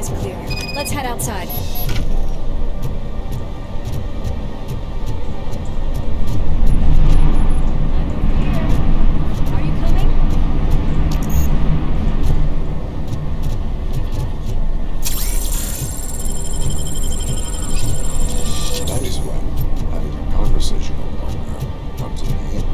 is clear. Let's head outside. Are you coming? That is why having a conversational partner comes in handy.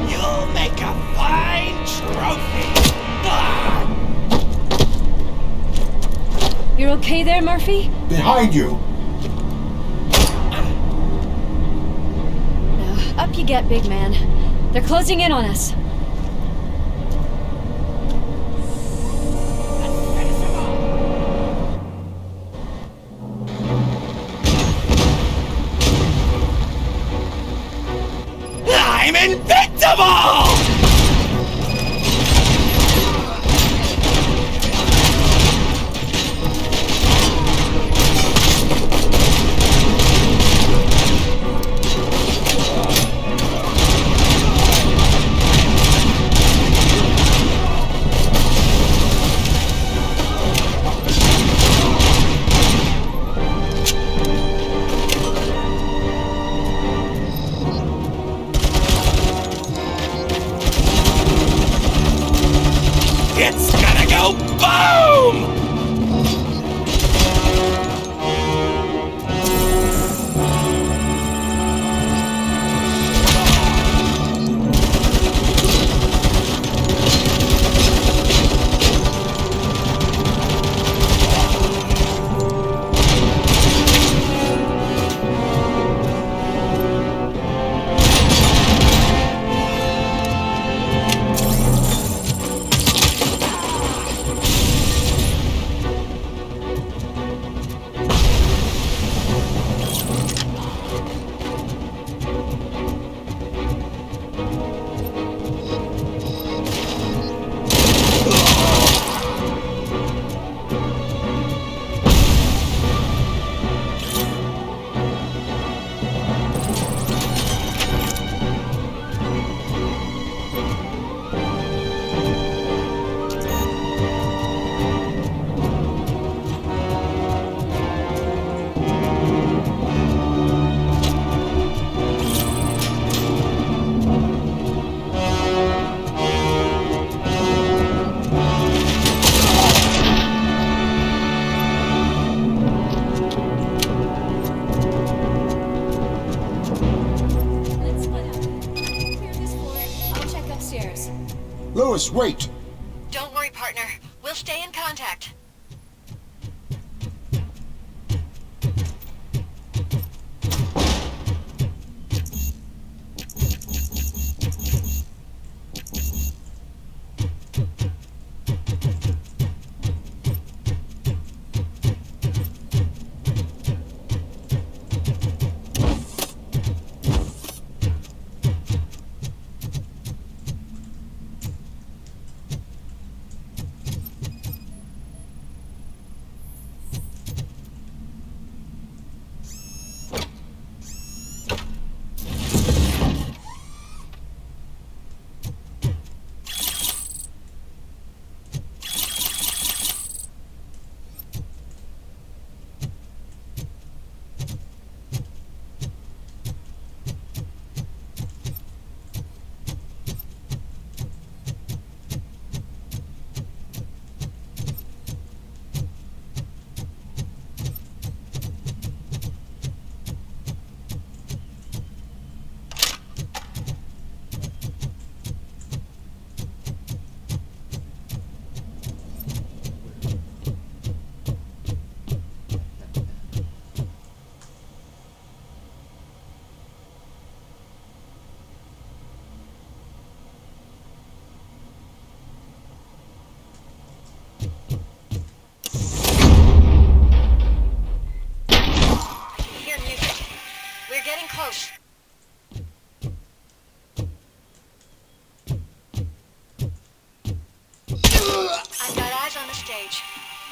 You'll make a fine trophy. You're okay there, Murphy? Behind you! Up you get, big man. They're closing in on us. I'm invincible! Lois, wait! Don't worry, partner. We'll stay in contact. Close. I've got eyes on the stage.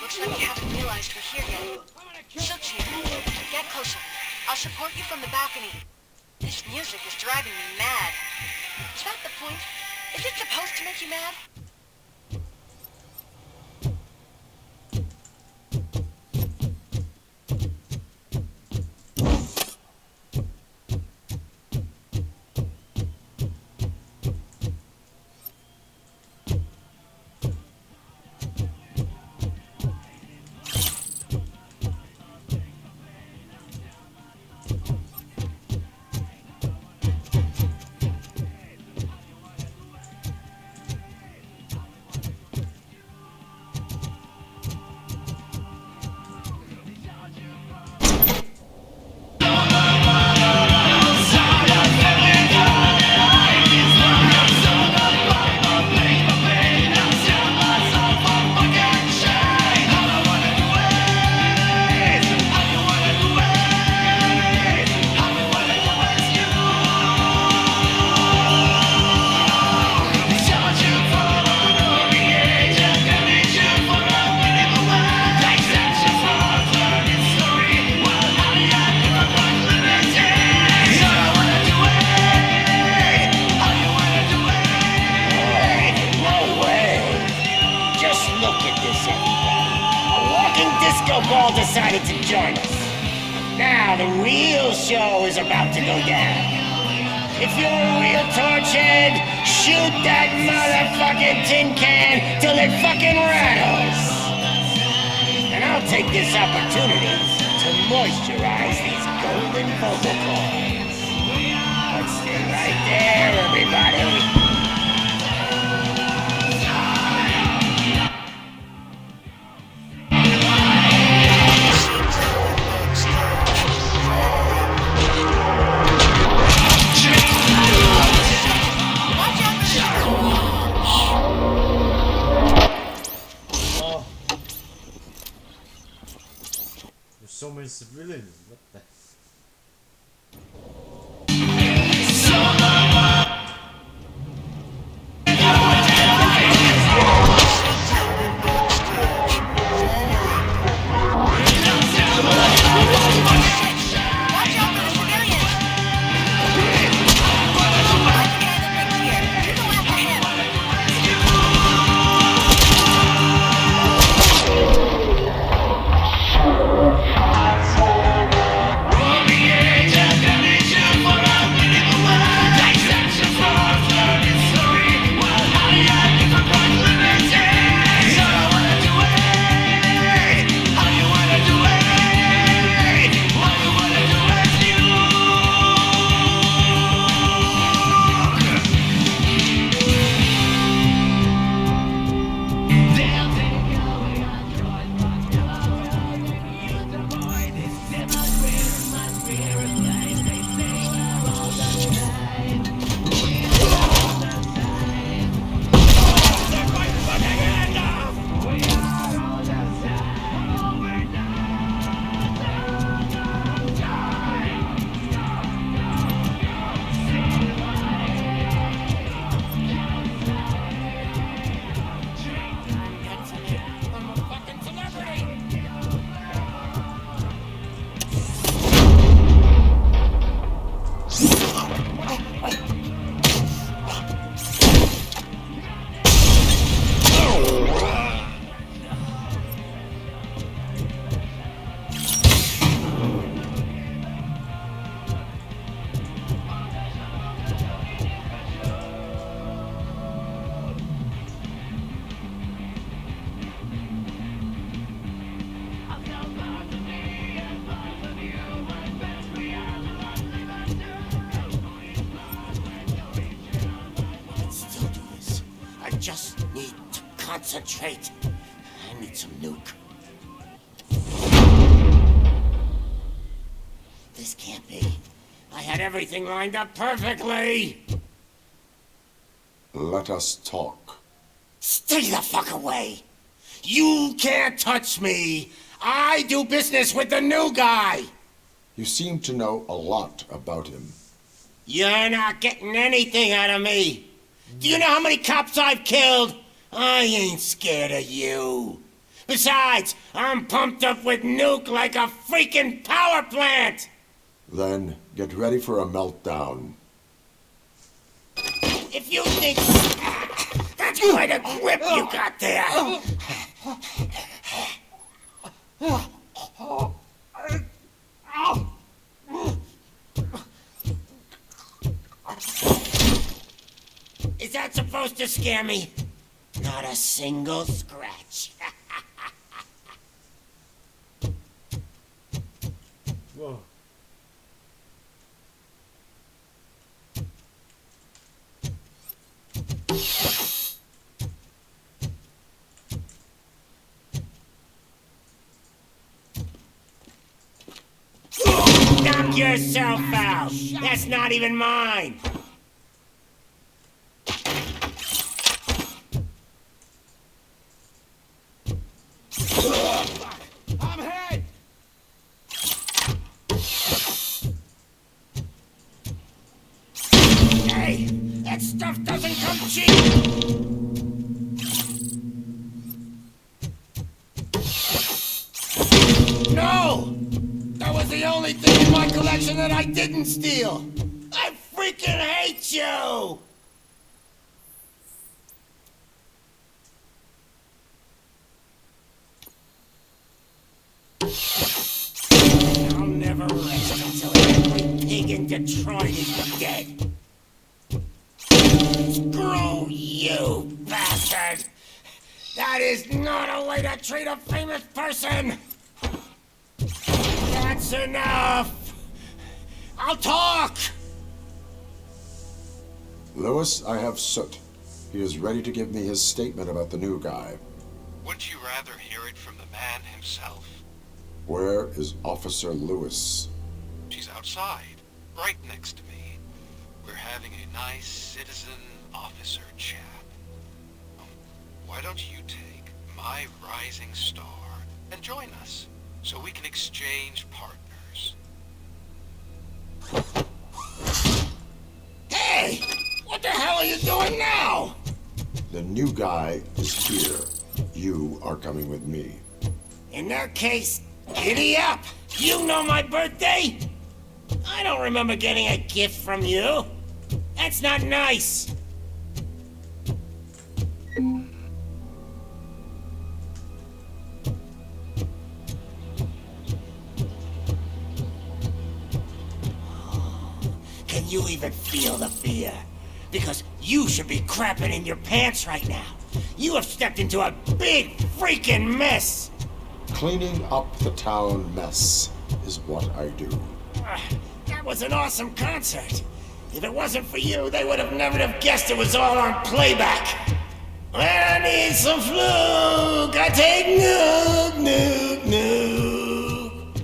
Looks like you haven't realized we're here yet. Sook's here. Get closer. I'll support you from the balcony. This music is driving me mad. Is that the point? Is it supposed to make you mad? Ball decided to join us. Now the real show is about to go down. If you're a real torchhead, shoot that motherfucking tin can till it fucking rattles. And I'll take this opportunity to moisturize these golden vocal cords. Let's stay right there, everybody. So many civilians. What the? concentrate. I need some nuke. This can't be. I had everything lined up perfectly. Let us talk. Stay the fuck away. You can't touch me. I do business with the new guy. You seem to know a lot about him. You're not getting anything out of me. Do you know how many cops I've killed? I ain't scared of you. Besides, I'm pumped up with nuke like a freaking power plant. Then get ready for a meltdown. If you think that's quite a grip you got there. Is that supposed to scare me? Not a single scratch. Whoa. Knock yourself out. That's not even mine. I'm hit! Hey, that stuff doesn't come cheap. No! That was the only thing in my collection that I didn't steal. I freaking hate you! I'll never rest until every pig in Detroit is dead. Screw you, bastard! That is not a way to treat a famous person! That's enough! I'll talk! Lewis, I have Soot. He is ready to give me his statement about the new guy. Wouldn't you rather hear it from the man himself? Where is Officer Lewis? She's outside, right next to me. We're having a nice citizen officer chat. Why don't you take my rising star and join us so we can exchange partners? Hey! What the hell are you doing now? The new guy is here. You are coming with me. In that case, giddy up! You know my birthday? I don't remember getting a gift from you. That's not nice. Can you even feel the fear? Because you should be crapping in your pants right now. You have stepped into a big freaking mess. Cleaning up the town mess is what I do. That was an awesome concert. If it wasn't for you, they would have never have guessed it was all on playback. When I need some fluke, I take nuke, nuke, nuke.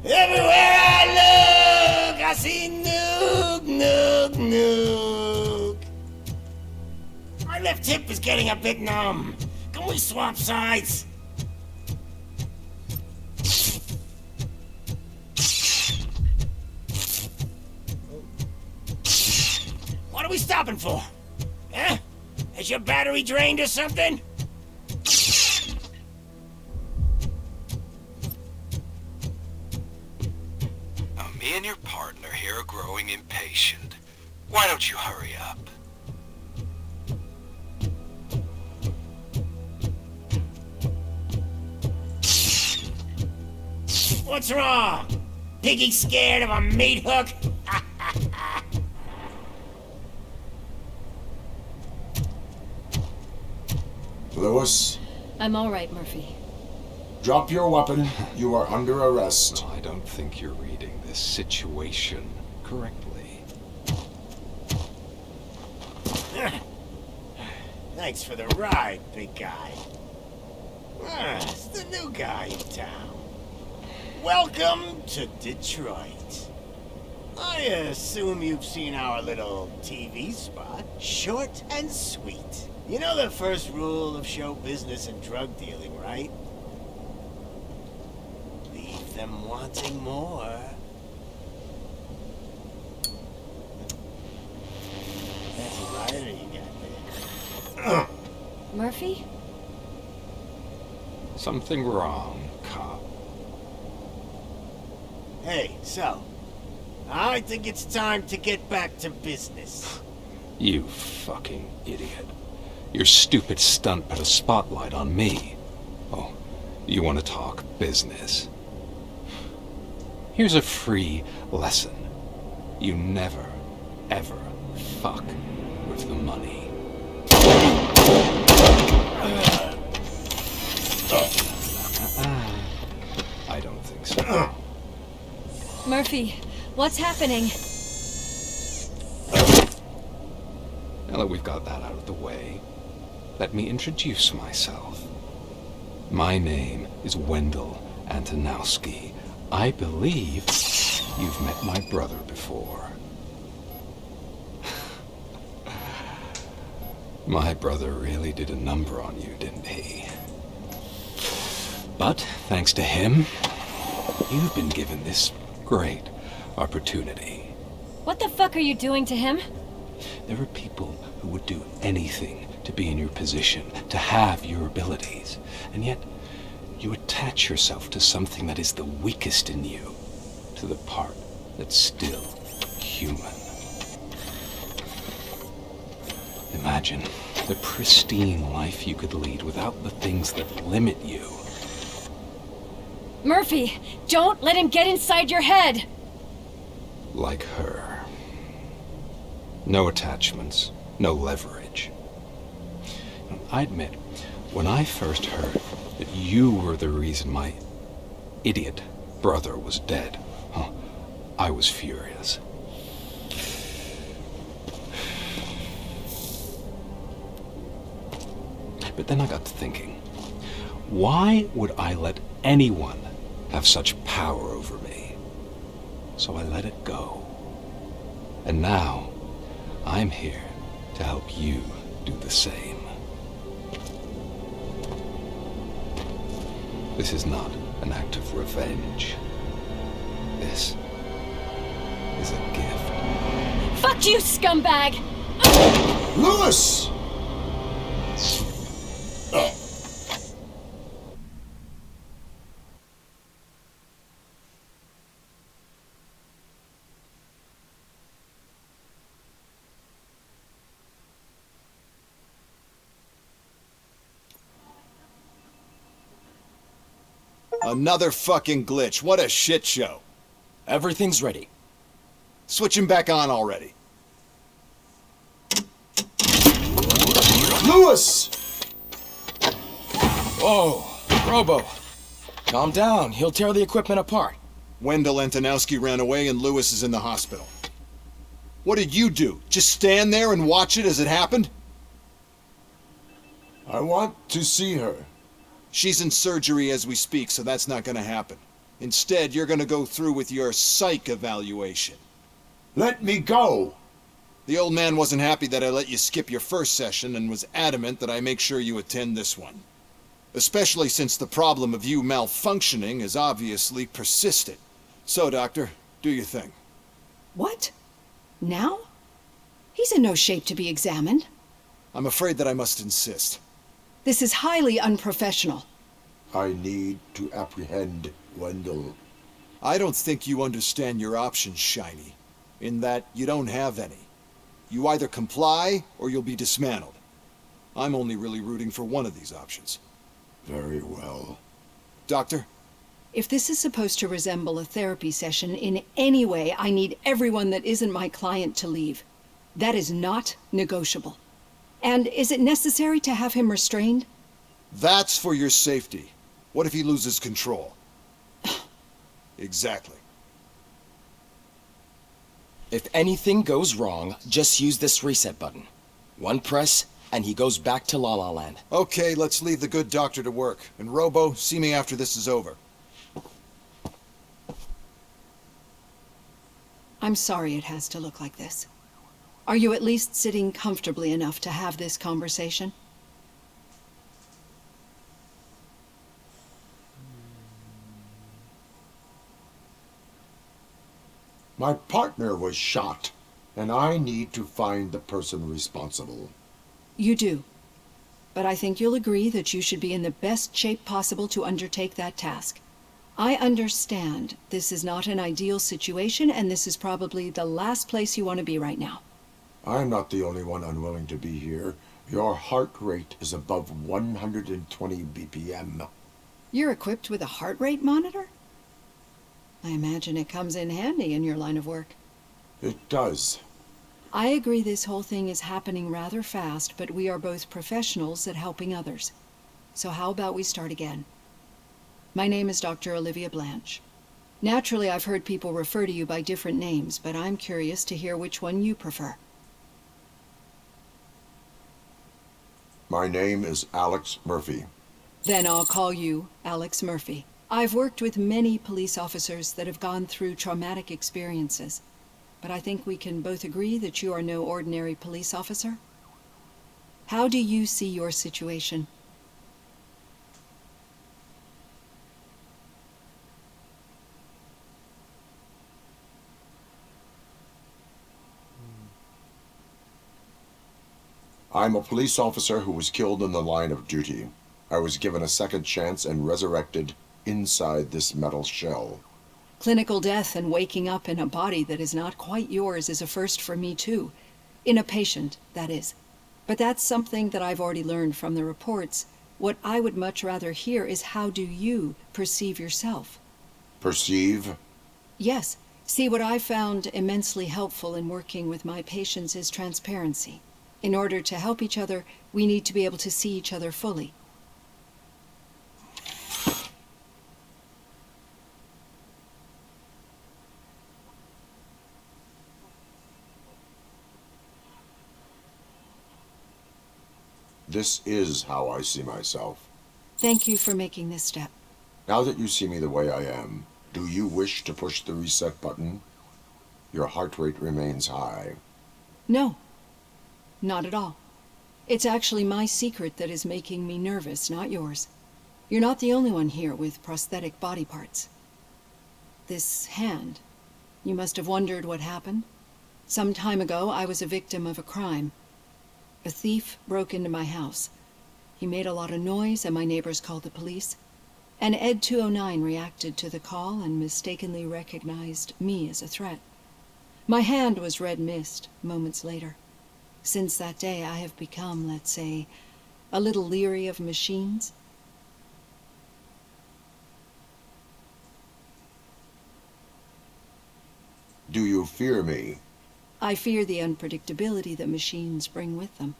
Everywhere I look, I see nuke, nuke, nuke. My left hip is getting a bit numb. Can we swap sides? What are we stopping for? Huh? Is your battery drained or something? Now, me and your partner here are growing impatient. Why don't you hurry up? What's wrong? Piggy scared of a meat hook? Lewis, I'm all right, Murphy. drop your weapon. You are under arrest. I don't think you're reading this situation correctly. Thanks for the ride, big guy. It's the new guy in town. Welcome to Detroit. I assume you've seen our little TV spot. Short and sweet. You know the first rule of show business and drug dealing, right? Leave them wanting more. That's a lighter you got there. Murphy? Something wrong, cop. Hey, so, I think it's time to get back to business. You fucking idiot. Your stupid stunt put a spotlight on me. Oh, you want to talk business? Here's a free lesson. You never, ever fuck with the money. I don't think so. Murphy, what's happening? Now that we've got that out of the way, let me introduce myself. My name is Wendell Antonowski. I believe you've met my brother before. My brother really did a number on you, didn't he? But thanks to him, you've been given this great opportunity. What the fuck are you doing to him? There are people who would do anything to be in your position, to have your abilities, and yet you attach yourself to something that is the weakest in you, to the part that's still human. Imagine the pristine life you could lead without the things that limit you. Murphy, don't let him get inside your head! Like her. No attachments, no leverage. I admit, when I first heard that you were the reason my idiot brother was dead, I was furious. But then I got to thinking, why would I let anyone have such power over me? So I let it go. And now, I'm here to help you do the same. This is not an act of revenge. This is a gift. Fuck you, scumbag! Lewis! Another fucking glitch. What a shit show. Everything's ready. Switch him back on already. Lewis! Whoa, Robo. Calm down. He'll tear the equipment apart. Wendell Antonowski ran away and Lewis is in the hospital. What did you do? Just stand there and watch it as it happened? I want to see her. She's in surgery as we speak, so that's not gonna happen. Instead, you're gonna go through with your psych evaluation. Let me go! The old man wasn't happy that I let you skip your first session and was adamant that I make sure you attend this one. Especially since the problem of you malfunctioning is obviously persistent. So, Doctor, do your thing. What? Now? He's in no shape to be examined. I'm afraid that I must insist. This is highly unprofessional. I need to apprehend Wendell. I don't think you understand your options, Shiny. In that you don't have any. You either comply or you'll be dismantled. I'm only really rooting for one of these options. Very well. Doctor? If this is supposed to resemble a therapy session in any way, I need everyone that isn't my client to leave. That is not negotiable. And is it necessary to have him restrained? That's for your safety. What if he loses control? Exactly. If anything goes wrong, just use this reset button. One press, and he goes back to La La Land. Okay, let's leave the good doctor to work. And Robo, see me after this is over. I'm sorry it has to look like this. Are you at least sitting comfortably enough to have this conversation? My partner was shot, and I need to find the person responsible. You do. But I think you'll agree that you should be in the best shape possible to undertake that task. I understand this is not an ideal situation, and this is probably the last place you want to be right now. I'm not the only one unwilling to be here. Your heart rate is above 120 BPM. You're equipped with a heart rate monitor? I imagine it comes in handy in your line of work. It does. I agree this whole thing is happening rather fast, but we are both professionals at helping others. So how about we start again? My name is Dr. Olivia Blanche. Naturally, I've heard people refer to you by different names, but I'm curious to hear which one you prefer. My name is Alex Murphy. Then I'll call you Alex Murphy. I've worked with many police officers that have gone through traumatic experiences, but I think we can both agree that you are no ordinary police officer. How do you see your situation? I'm a police officer who was killed in the line of duty. I was given a second chance and resurrected inside this metal shell. Clinical death and waking up in a body that is not quite yours is a first for me too. In a patient, that is. But that's something that I've already learned from the reports. What I would much rather hear is how do you perceive yourself? Perceive? Yes. See, what I found immensely helpful in working with my patients is transparency. In order to help each other, we need to be able to see each other fully. This is how I see myself. Thank you for making this step. Now that you see me the way I am, do you wish to push the reset button? Your heart rate remains high. No. Not at all. It's actually my secret that is making me nervous, not yours. You're not the only one here with prosthetic body parts. This hand, you must have wondered what happened. Some time ago, I was a victim of a crime. A thief broke into my house. He made a lot of noise and my neighbors called the police. And Ed 209 reacted to the call and mistakenly recognized me as a threat. My hand was red mist moments later. Since that day, I have become, let's say, a little leery of machines. Do you fear me? I fear the unpredictability that machines bring with them.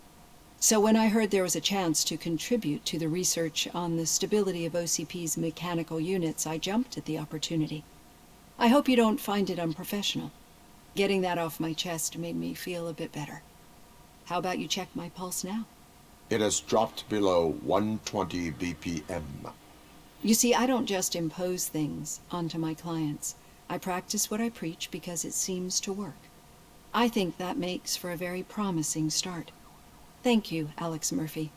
So when I heard there was a chance to contribute to the research on the stability of OCP's mechanical units, I jumped at the opportunity. I hope you don't find it unprofessional. Getting that off my chest made me feel a bit better. How about you check my pulse now? It has dropped below 120 BPM. You see, I don't just impose things onto my clients. I practice what I preach because it seems to work. I think that makes for a very promising start. Thank you, Alex Murphy.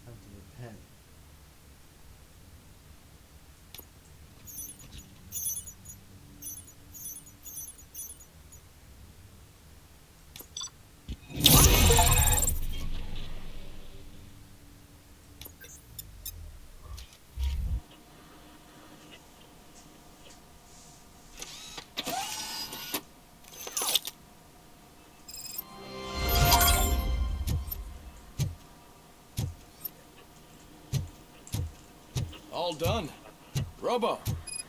Time to repent. All done. Robo,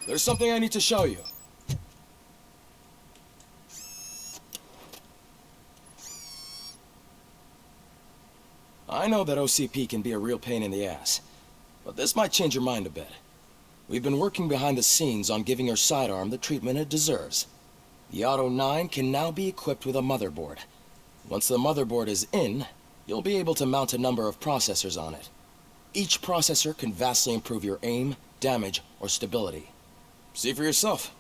there's something I need to show you. I know that OCP can be a real pain in the ass, but this might change your mind a bit. We've been working behind the scenes on giving your sidearm the treatment it deserves. The Auto 9 can now be equipped with a motherboard. Once the motherboard is in, you'll be able to mount a number of processors on it. Each processor can vastly improve your aim, damage, or stability. See for yourself.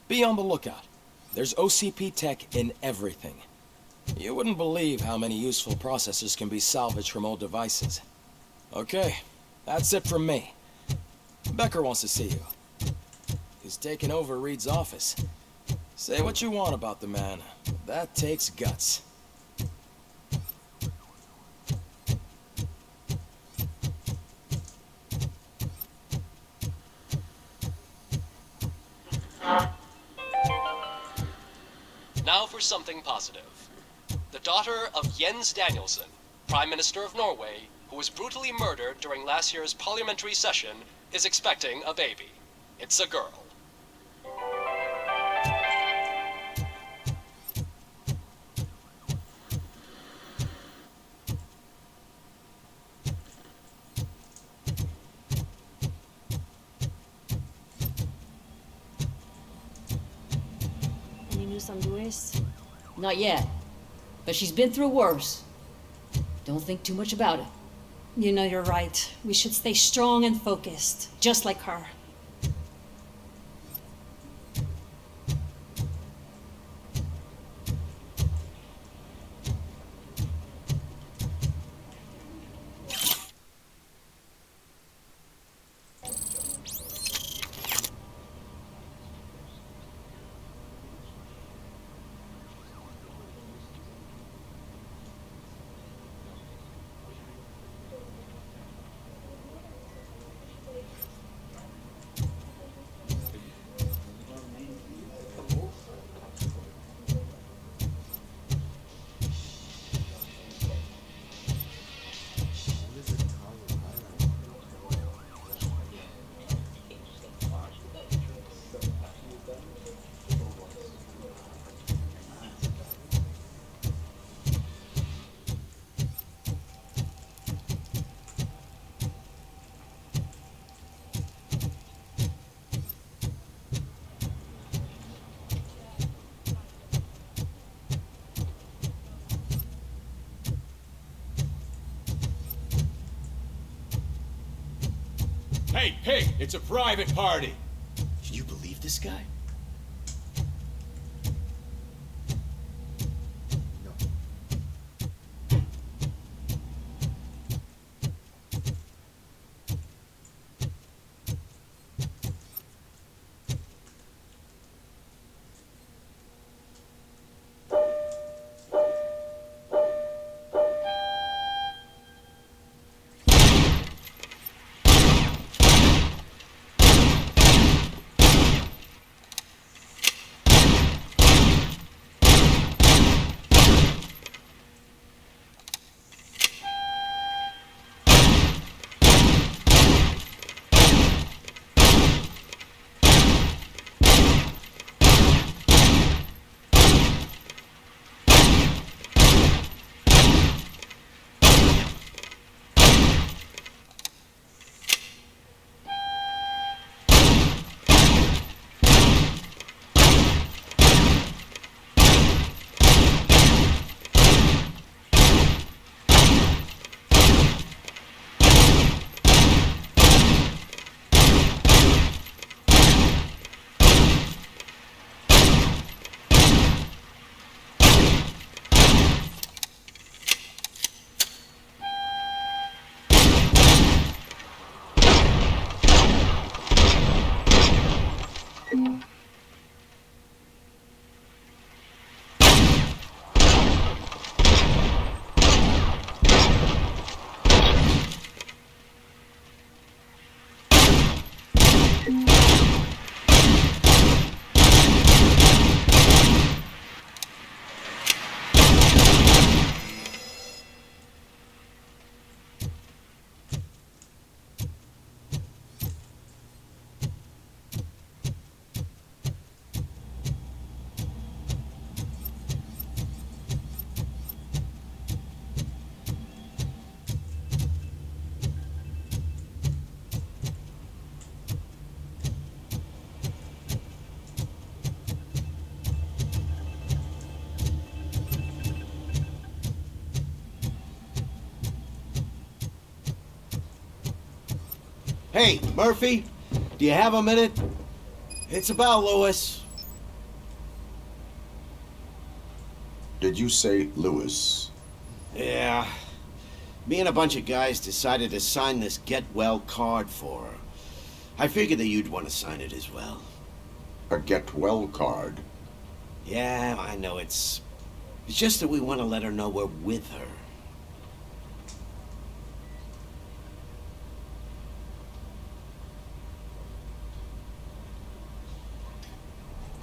Be on the lookout. There's OCP tech in everything. You wouldn't believe how many useful processors can be salvaged from old devices. Okay, that's it from me. Becker wants to see you. He's taken over Reed's office. Say what you want about the man. That takes guts. Now for something positive. The daughter of Jens Danielson, Prime Minister of Norway, who was brutally murdered during last year's parliamentary session, is expecting a baby. It's a girl. Any news on Luis? Not yet. But she's been through worse. Don't think too much about it. You know you're right. We should stay strong and focused, just like her. Hey, pig! It's a private party! Can you believe this guy? Hey, Murphy, do you have a minute? It's about Lewis. Did you say Lewis? Yeah. Me and a bunch of guys decided to sign this get well card for her. I figured that you'd want to sign it as well. A get well card? Yeah, I know it's just that we want to let her know we're with her.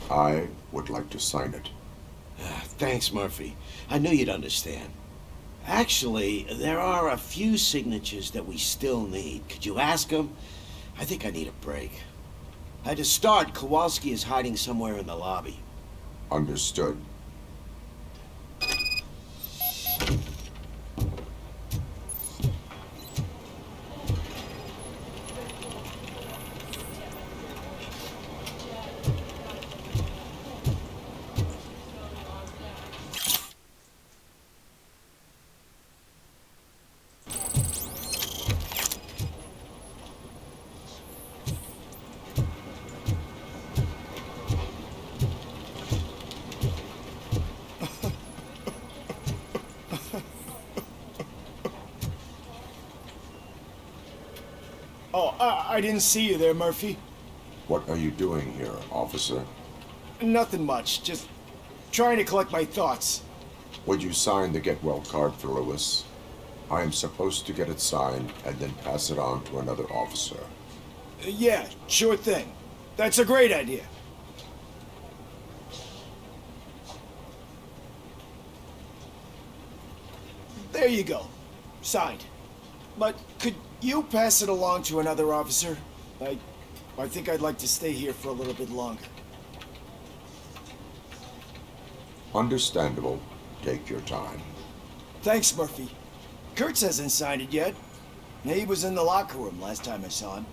I would like to sign it. Thanks, Murphy. I knew you'd understand. Actually, there are a few signatures that we still need. Could you ask them? I think I need a break. To start, Kowalski is hiding somewhere in the lobby. Understood. Oh, I didn't see you there, Murphy. What are you doing here, officer? Nothing much, just trying to collect my thoughts. Would you sign the get well card for Lewis? I am supposed to get it signed and then pass it on to another officer. Yeah, sure thing. That's a great idea. There you go. Signed. But could you pass it along to another officer? I think I'd like to stay here for a little bit longer. Understandable. Take your time. Thanks, Murphy. Kurtz hasn't signed it yet. He was in the locker room last time I saw him.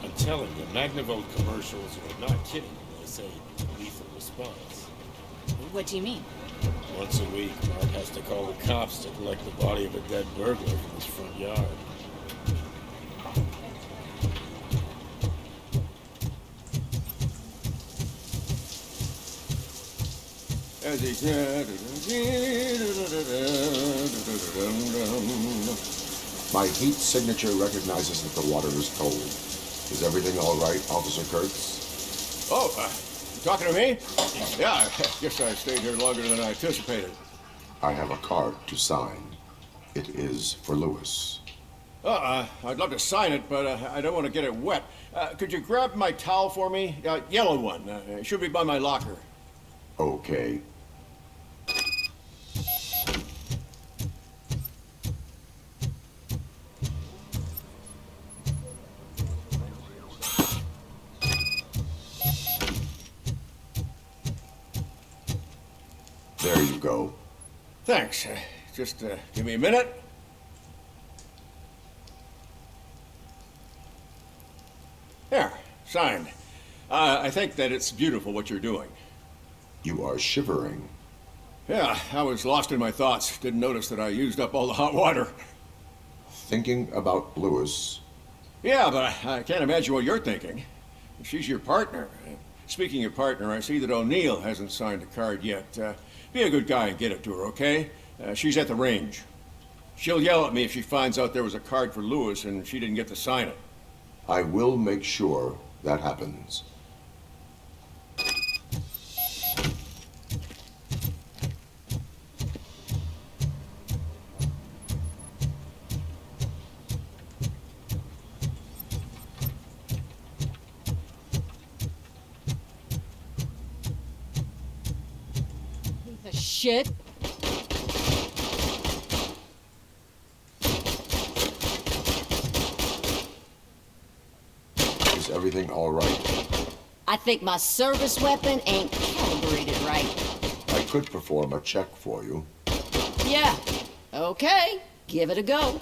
I'm telling you, Magnavolt commercials are not kidding when they say lethal response. What do you mean? Once a week, Mark has to call the cops to collect the body of a dead burglar from his front yard. My heat signature recognizes that the water is cold. Is everything all right, Officer Kurtz? Oh, you talking to me? Yeah, I guess I stayed here longer than I anticipated. I have a card to sign. It is for Lewis. I'd love to sign it, but I don't want to get it wet. Could you grab my towel for me? Yellow one. It should be by my locker. Okay. There you go. Thanks. Just give me a minute. There, signed. I think that it's beautiful what you're doing. You are shivering. Yeah, I was lost in my thoughts. Didn't notice that I used up all the hot water. Thinking about Lewis. Yeah, but I can't imagine what you're thinking. She's your partner. Speaking of partner, I see that O'Neill hasn't signed a card yet. Be a good guy and get it to her, okay? She's at the range. She'll yell at me if she finds out there was a card for Lewis and she didn't get to sign it. I will make sure that happens. The shit? Is everything all right? I think my service weapon ain't calibrated right. I could perform a check for you. Yeah. Okay. Give it a go.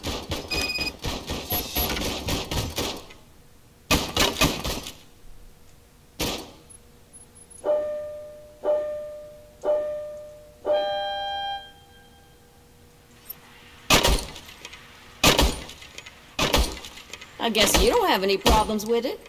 I guess you don't have any problems with it.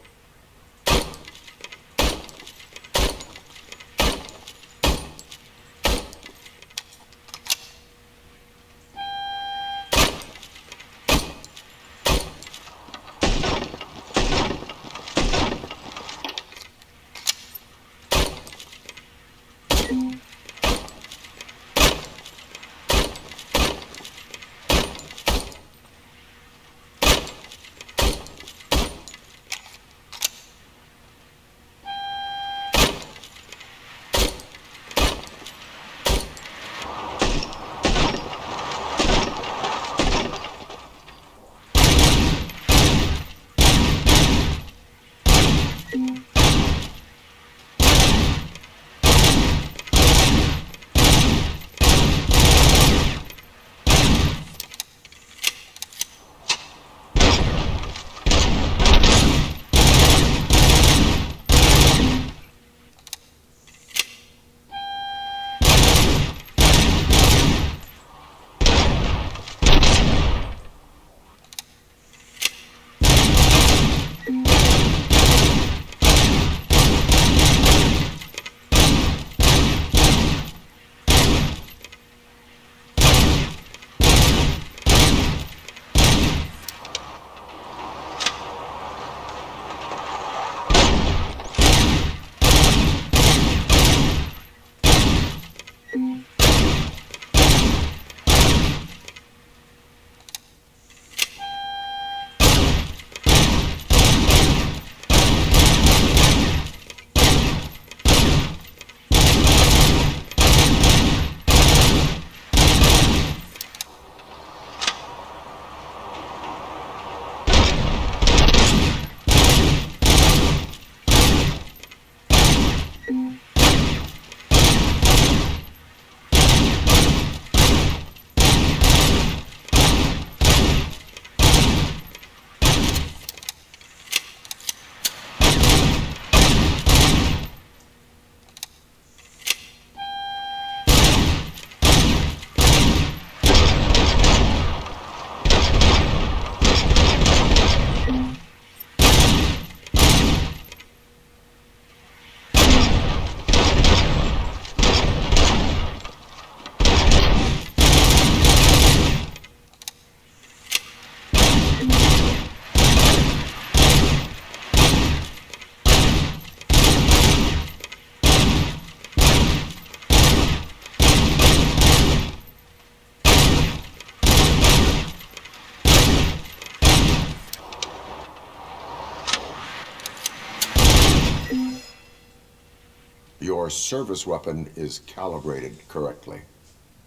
Your service weapon is calibrated correctly.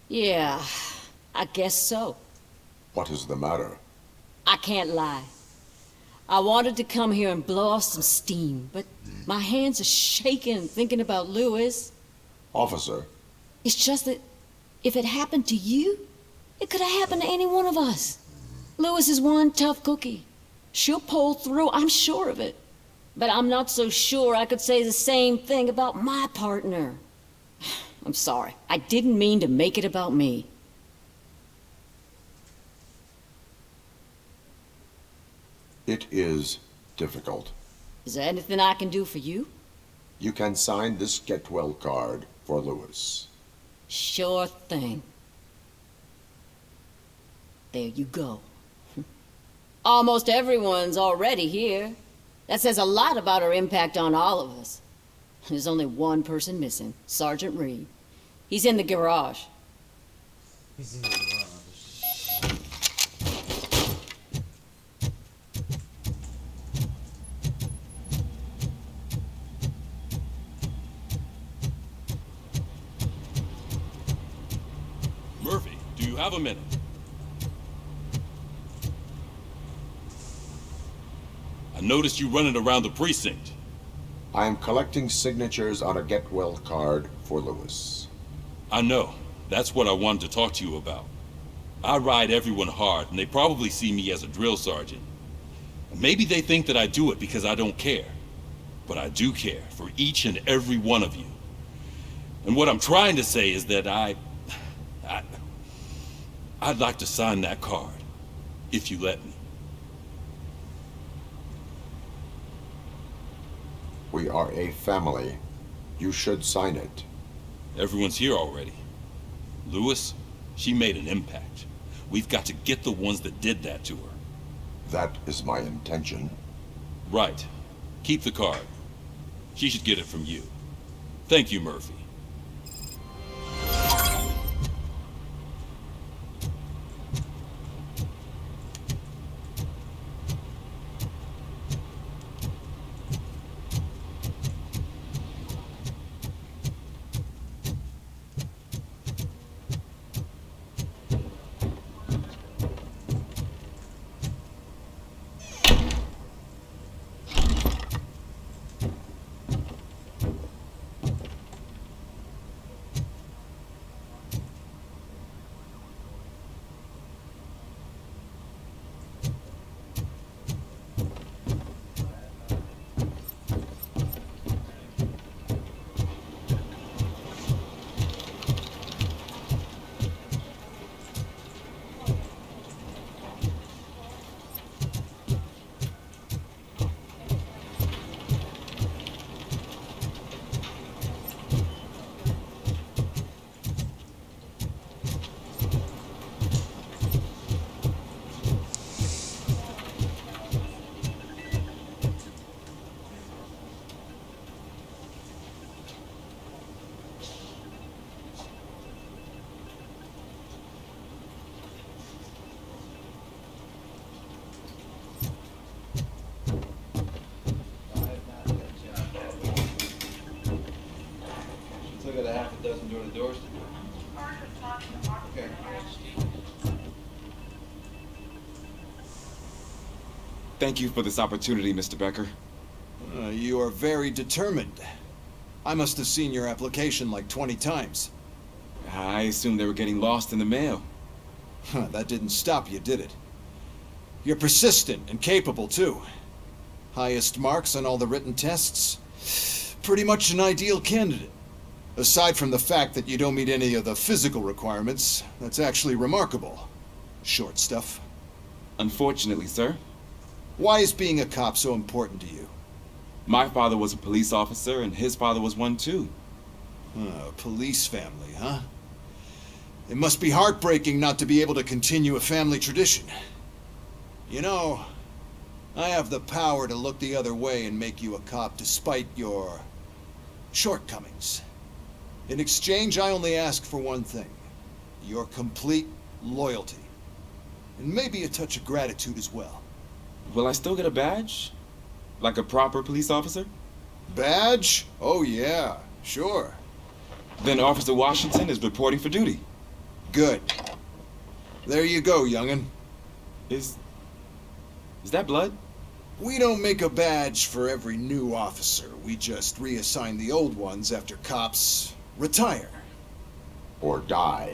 Yeah, I guess so. What is the matter? I can't lie. I wanted to come here and blow off some steam, but my hands are shaking thinking about Lewis. Officer. It's just that if it happened to you, it could have happened to any one of us. Lewis is one tough cookie. She'll pull through, I'm sure of it. But I'm not so sure I could say the same thing about my partner. I'm sorry. I didn't mean to make it about me. It is difficult. Is there anything I can do for you? You can sign this get well card for Lewis. Sure thing. There you go. Almost everyone's already here. That says a lot about her impact on all of us. There's only one person missing, Sergeant Reed. He's in the garage. He's in the garage. Murphy, do you have a minute? I noticed you running around the precinct. I am collecting signatures on a get well card for Lewis. I know. That's what I wanted to talk to you about. I ride everyone hard, and they probably see me as a drill sergeant. Maybe they think that I do it because I don't care. But I do care for each and every one of you. And what I'm trying to say is that I'd like to sign that card, if you let me. We are a family. You should sign it. Everyone's here already. Lewis, she made an impact. We've got to get the ones that did that to her. That is my intention. Right. Keep the card. She should get it from you. Thank you, Murphy. Look at a half a dozen door to doors. Okay. Thank you for this opportunity, Mr. Becker. You are very determined. I must have seen your application like 20 times. I assumed they were getting lost in the mail. That didn't stop you, did it? You're persistent and capable, too. Highest marks on all the written tests. Pretty much an ideal candidate. Aside from the fact that you don't meet any of the physical requirements, that's actually remarkable. Short stuff. Unfortunately, sir. Why is being a cop so important to you? My father was a police officer, and his father was one, too. A police family, huh? It must be heartbreaking not to be able to continue a family tradition. You know, I have the power to look the other way and make you a cop despite your shortcomings. In exchange, I only ask for one thing. Your complete loyalty. And maybe a touch of gratitude as well. Will I still get a badge? Like a proper police officer? Badge? Oh yeah, sure. Then Officer Washington is reporting for duty. Good. There you go, young'un. Is that blood? We don't make a badge for every new officer. We just reassign the old ones after cops retire. Or die.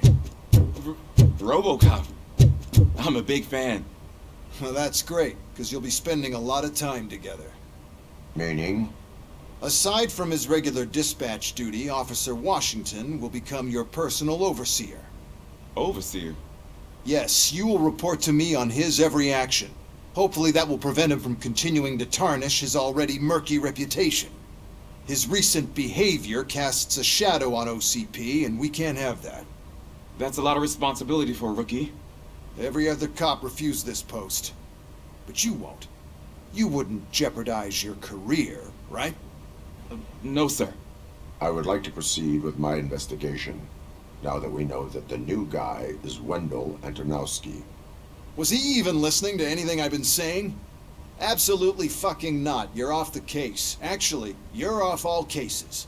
RoboCop. I'm a big fan. Well, that's great, because you'll be spending a lot of time together. Meaning? Aside from his regular dispatch duty, Officer Washington will become your personal overseer. Overseer? Yes, you will report to me on his every action. Hopefully that will prevent him from continuing to tarnish his already murky reputation. His recent behavior casts a shadow on OCP, and we can't have that. That's a lot of responsibility for a rookie. Every other cop refused this post. But you won't. You wouldn't jeopardize your career, right? No, sir. I would like to proceed with my investigation, now that we know that the new guy is Wendell Antonowski. Was he even listening to anything I've been saying? Absolutely fucking not. You're off the case. Actually, you're off all cases.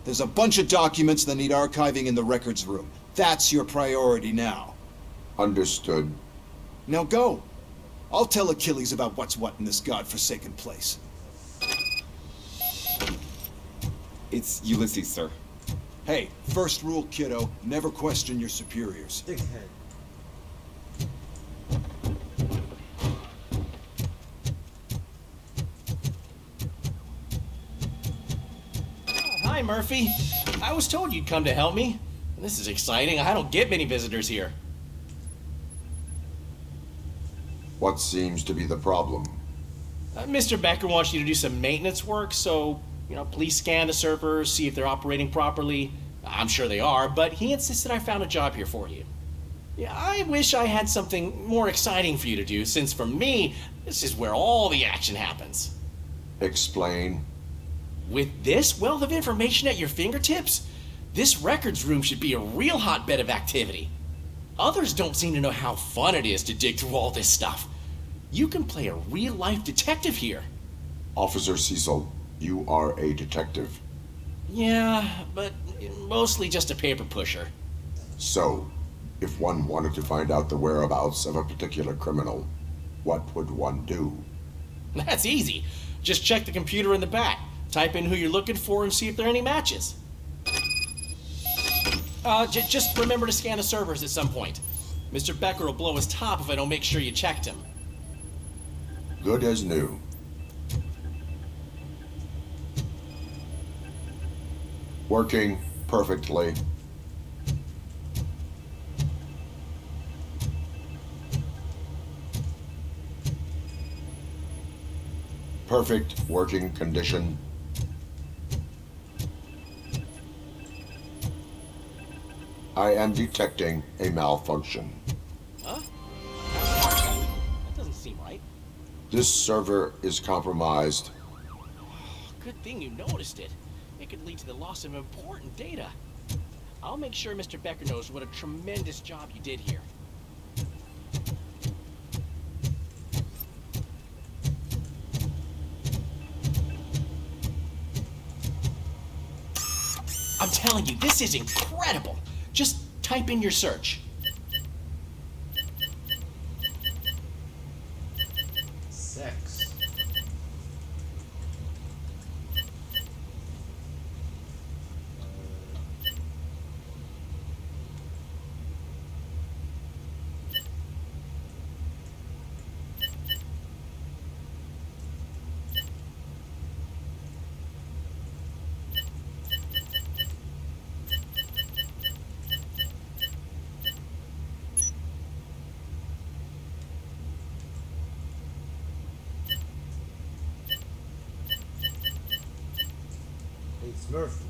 There's a bunch of documents that need archiving in the records room. That's your priority now. Understood. Now go. I'll tell Achilles about what's what in this godforsaken place. It's Ulysses, sir. Hey, first rule, kiddo, never question your superiors. Dickhead. Hi, Murphy. I was told you'd come to help me. This is exciting. I don't get many visitors here. What seems to be the problem? Mr. Becker wants you to do some maintenance work, so You know, please scan the servers, see if they're operating properly. I'm sure they are, but he insisted I found a job here for you. Yeah, I wish I had something more exciting for you to do, since for me, this is where all the action happens. Explain. With this wealth of information at your fingertips, this records room should be a real hotbed of activity. Others don't seem to know how fun it is to dig through all this stuff. You can play a real-life detective here. Officer Cecil, you are a detective. Yeah, but mostly just a paper pusher. So, if one wanted to find out the whereabouts of a particular criminal, what would one do? That's easy. Just check the computer in the back, type in who you're looking for, and see if there are any matches. Just remember to scan the servers at some point. Mr. Becker will blow his top if I don't make sure you checked him. Good as new. Working perfectly. Perfect working condition. I am detecting a malfunction. Huh? That doesn't seem right. This server is compromised. Good thing you noticed it. It could lead to the loss of important data. I'll make sure Mr. Becker knows what a tremendous job you did here. I'm telling you, this is incredible. Just type in your search. Sex. It's Murphy.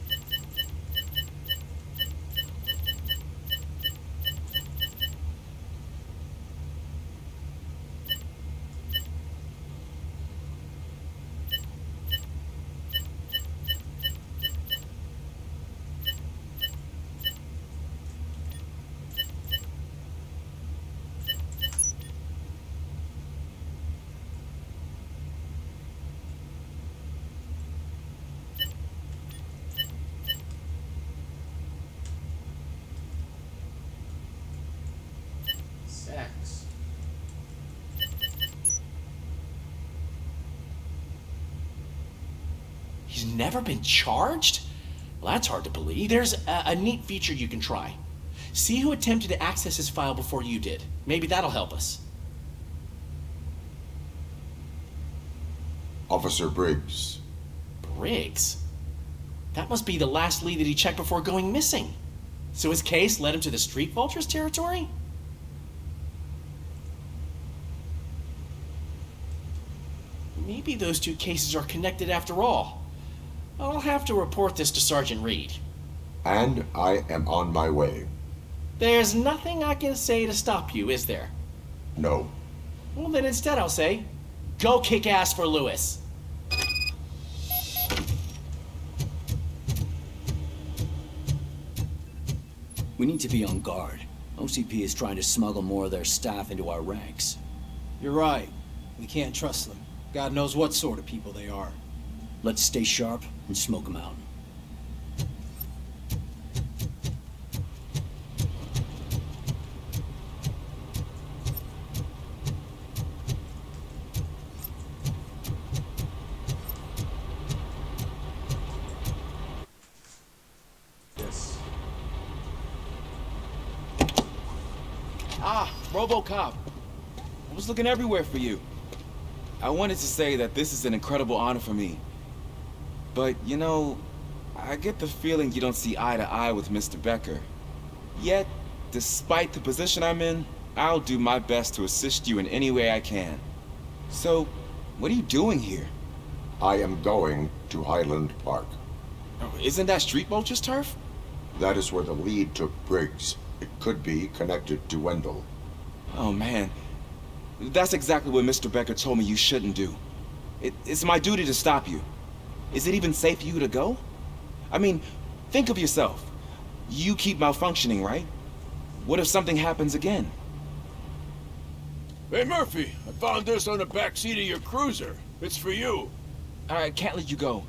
Sex. He's never been charged? Well, that's hard to believe. There's a neat feature you can try. See who attempted to access his file before you did. Maybe that'll help us. Officer Briggs. Briggs? That must be the last lead that he checked before going missing. So his case led him to the Street Vultures territory? Maybe those two cases are connected after all. I'll have to report this to Sergeant Reed. And I am on my way. There's nothing I can say to stop you, is there? No. Well, then instead I'll say, go kick ass for Lewis. We need to be on guard. OCP is trying to smuggle more of their staff into our ranks. You're right. We can't trust them. God knows what sort of people they are. Let's stay sharp and smoke them out. Yes. Ah, RoboCop. I was looking everywhere for you. I wanted to say that this is an incredible honor for me. But, you know, I get the feeling you don't see eye to eye with Mr. Becker. Yet, despite the position I'm in, I'll do my best to assist you in any way I can. So, what are you doing here? I am going to Highland Park. Oh, isn't that Street Vulture's turf? That is where the lead took Briggs. It could be connected to Wendell. Oh, man. That's exactly what Mr. Becker told me you shouldn't do. It's my duty to stop you. Is it even safe for you to go? I mean, think of yourself. You keep malfunctioning, right? What if something happens again? Hey, Murphy, I found this on the back seat of your cruiser. It's for you. I can't let you go.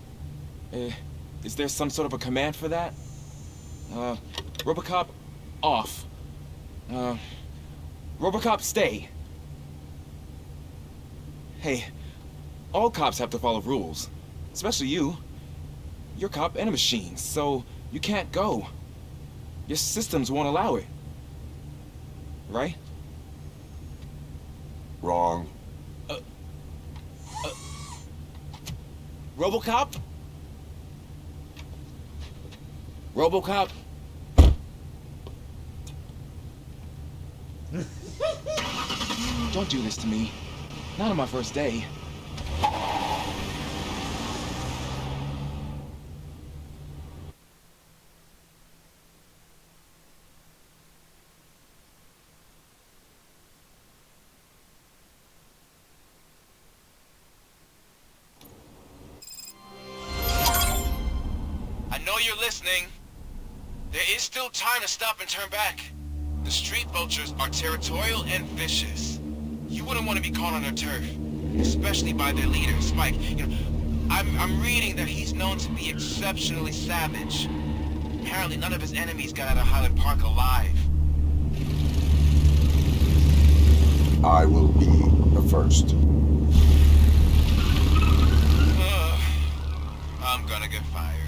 Is there some sort of a command for that? RoboCop, off. RoboCop, stay. Hey, all cops have to follow rules. Especially you. You're a cop and a machine, so you can't go. Your systems won't allow it. Right? Wrong. RoboCop? RoboCop? Don't do this to me. Not on my first day. I know you're listening. There is still time to stop and turn back. The street vultures are territorial and vicious. You wouldn't want to be caught on their turf, especially by their leader, Spike. You know, I'm reading that he's known to be exceptionally savage. Apparently none of his enemies got out of Highland Park alive. I will be the first. I'm gonna get fired.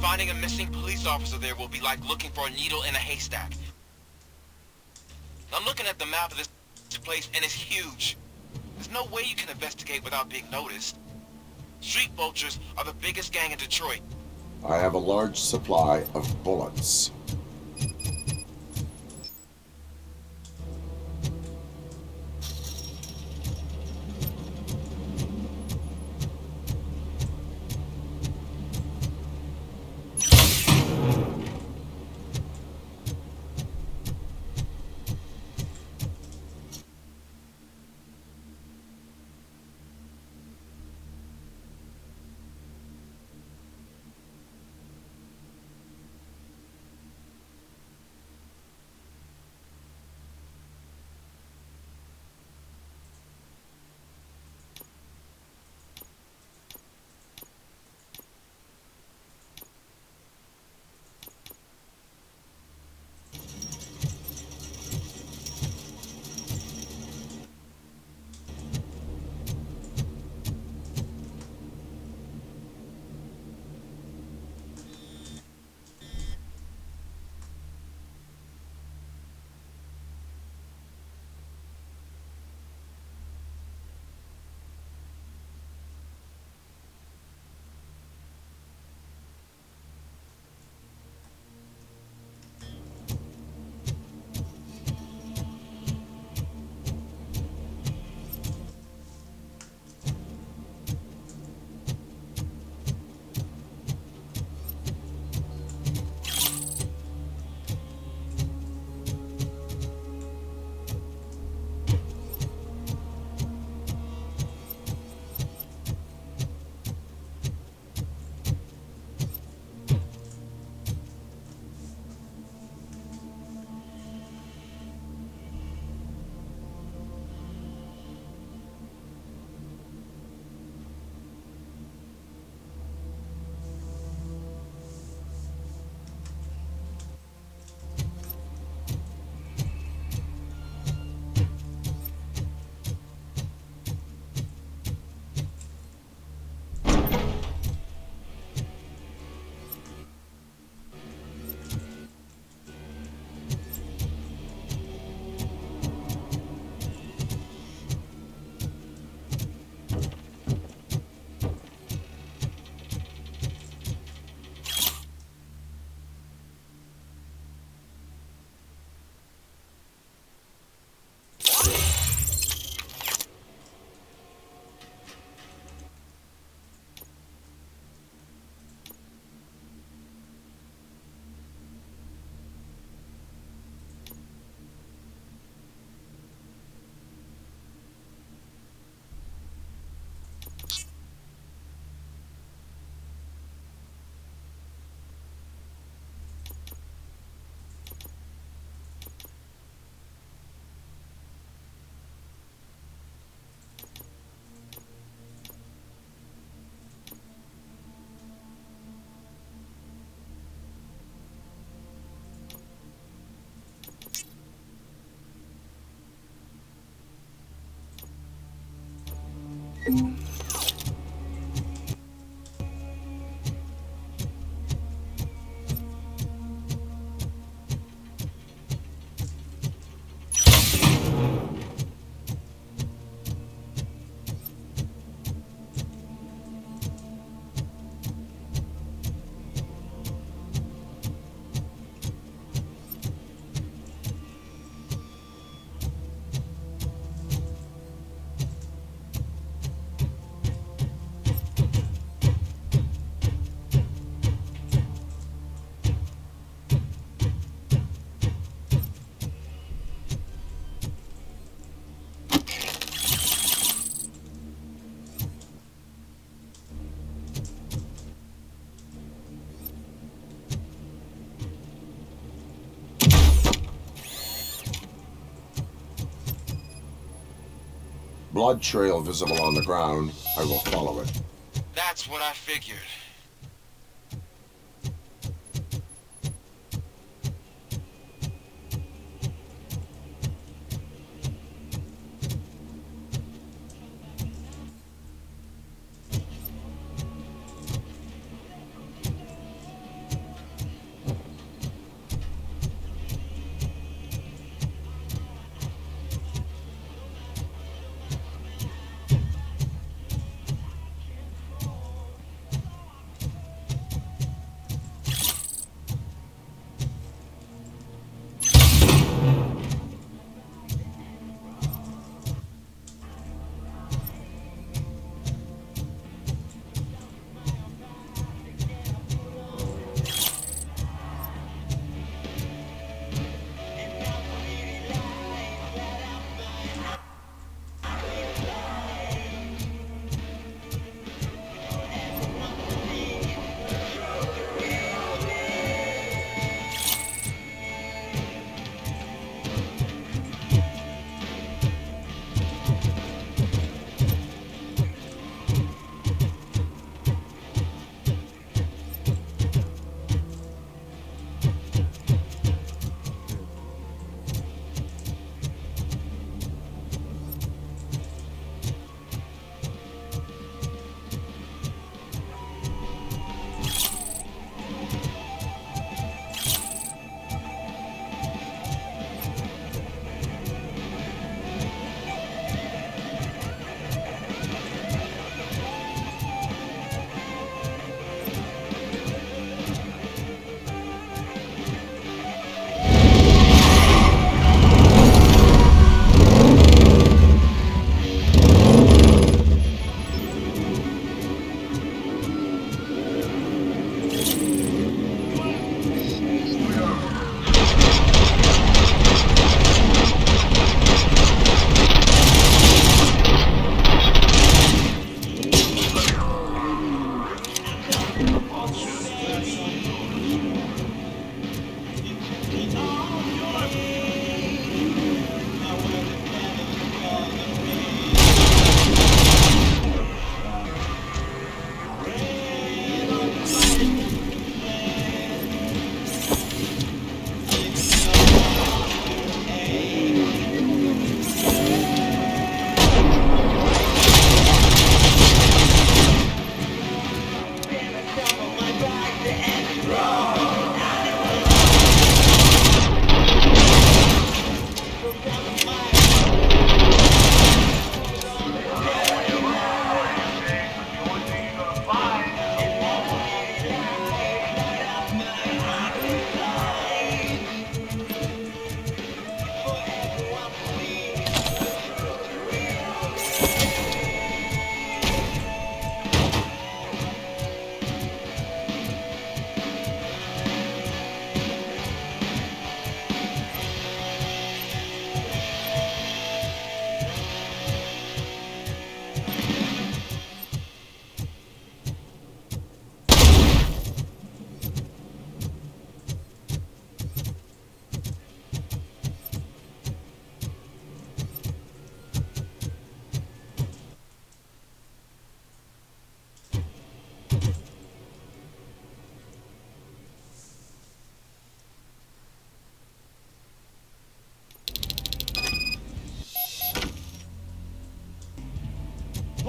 Finding a missing police officer there will be like looking for a needle in a haystack. I'm looking at the map of this place and it's huge. There's no way you can investigate without being noticed. Street vultures are the biggest gang in Detroit. I have a large supply of bullets. Blood trail visible on the ground. I will follow it. That's what I figured.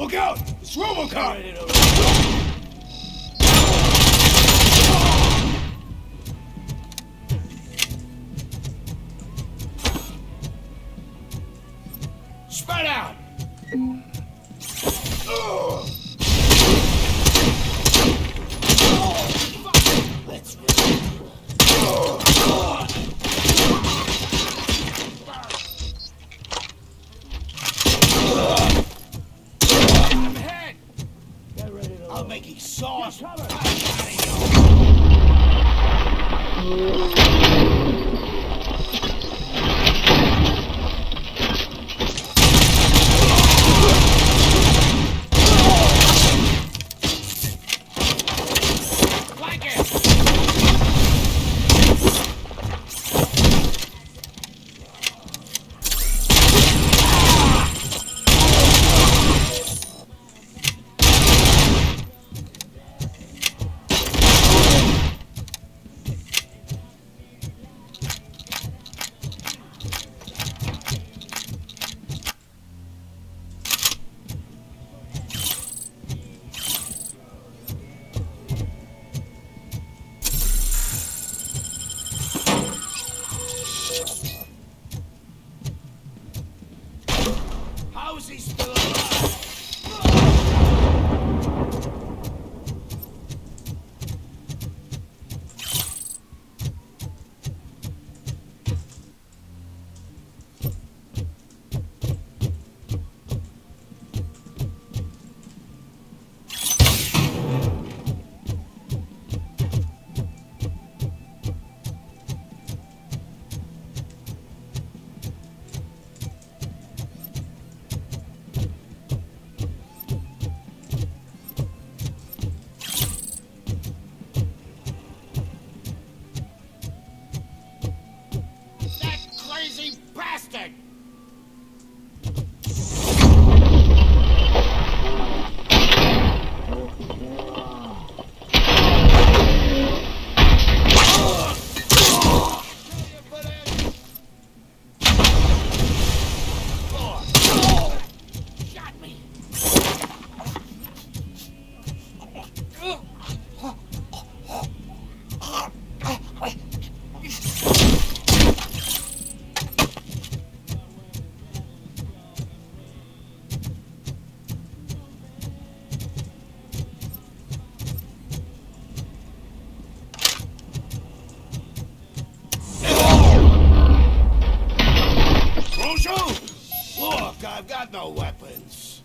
Look out! It's RoboCop! Spread out! Let's I'm hit! I'll make exhaust. How is he still alive? That crazy bastard! Shot me! Rojo! Look, I've got no weapons.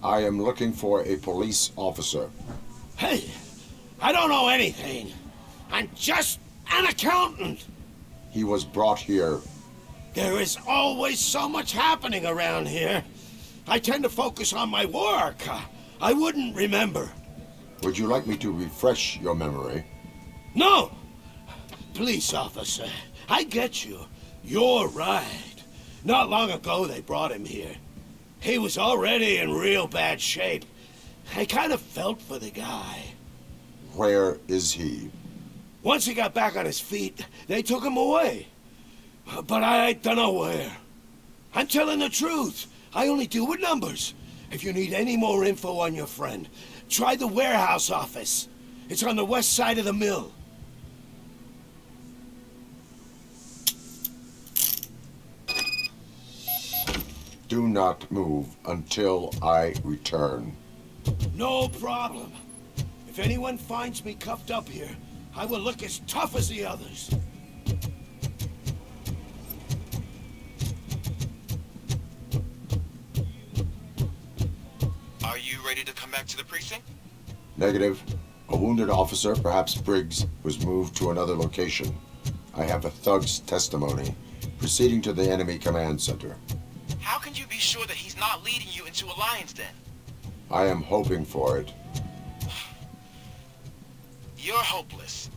I am looking for a police officer. Hey, I don't know anything. I'm just an accountant. He was brought here. There is always so much happening around here. I tend to focus on my work. I wouldn't remember. Would you like me to refresh your memory? No! Police officer, I get you. You're right. Not long ago they brought him here. He was already in real bad shape. I kind of felt for the guy. Where is he? Once he got back on his feet, they took him away. But I don't know where. I'm telling the truth. I only deal with numbers. If you need any more info on your friend, try the warehouse office. It's on the west side of the mill. Do not move until I return. No problem. If anyone finds me cuffed up here, I will look as tough as the others. Are you ready to come back to the precinct? Negative. A wounded officer, perhaps Briggs, was moved to another location. I have a thug's testimony, proceeding to the enemy command center. How can you be sure that he's not leading you into a lion's den? I am hoping for it. You're hopeless.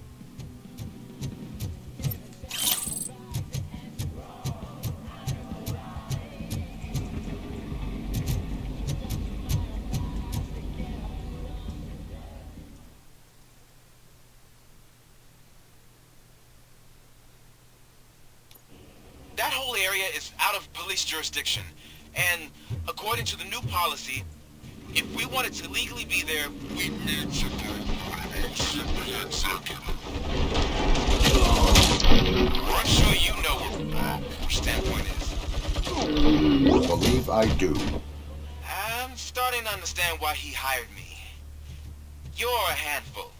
is out of police jurisdiction. And according to the new policy, if we wanted to legally be there, we need to do a executive. I'm sure you know what your standpoint is. Believe I do. I'm starting to understand why he hired me. You're a handful.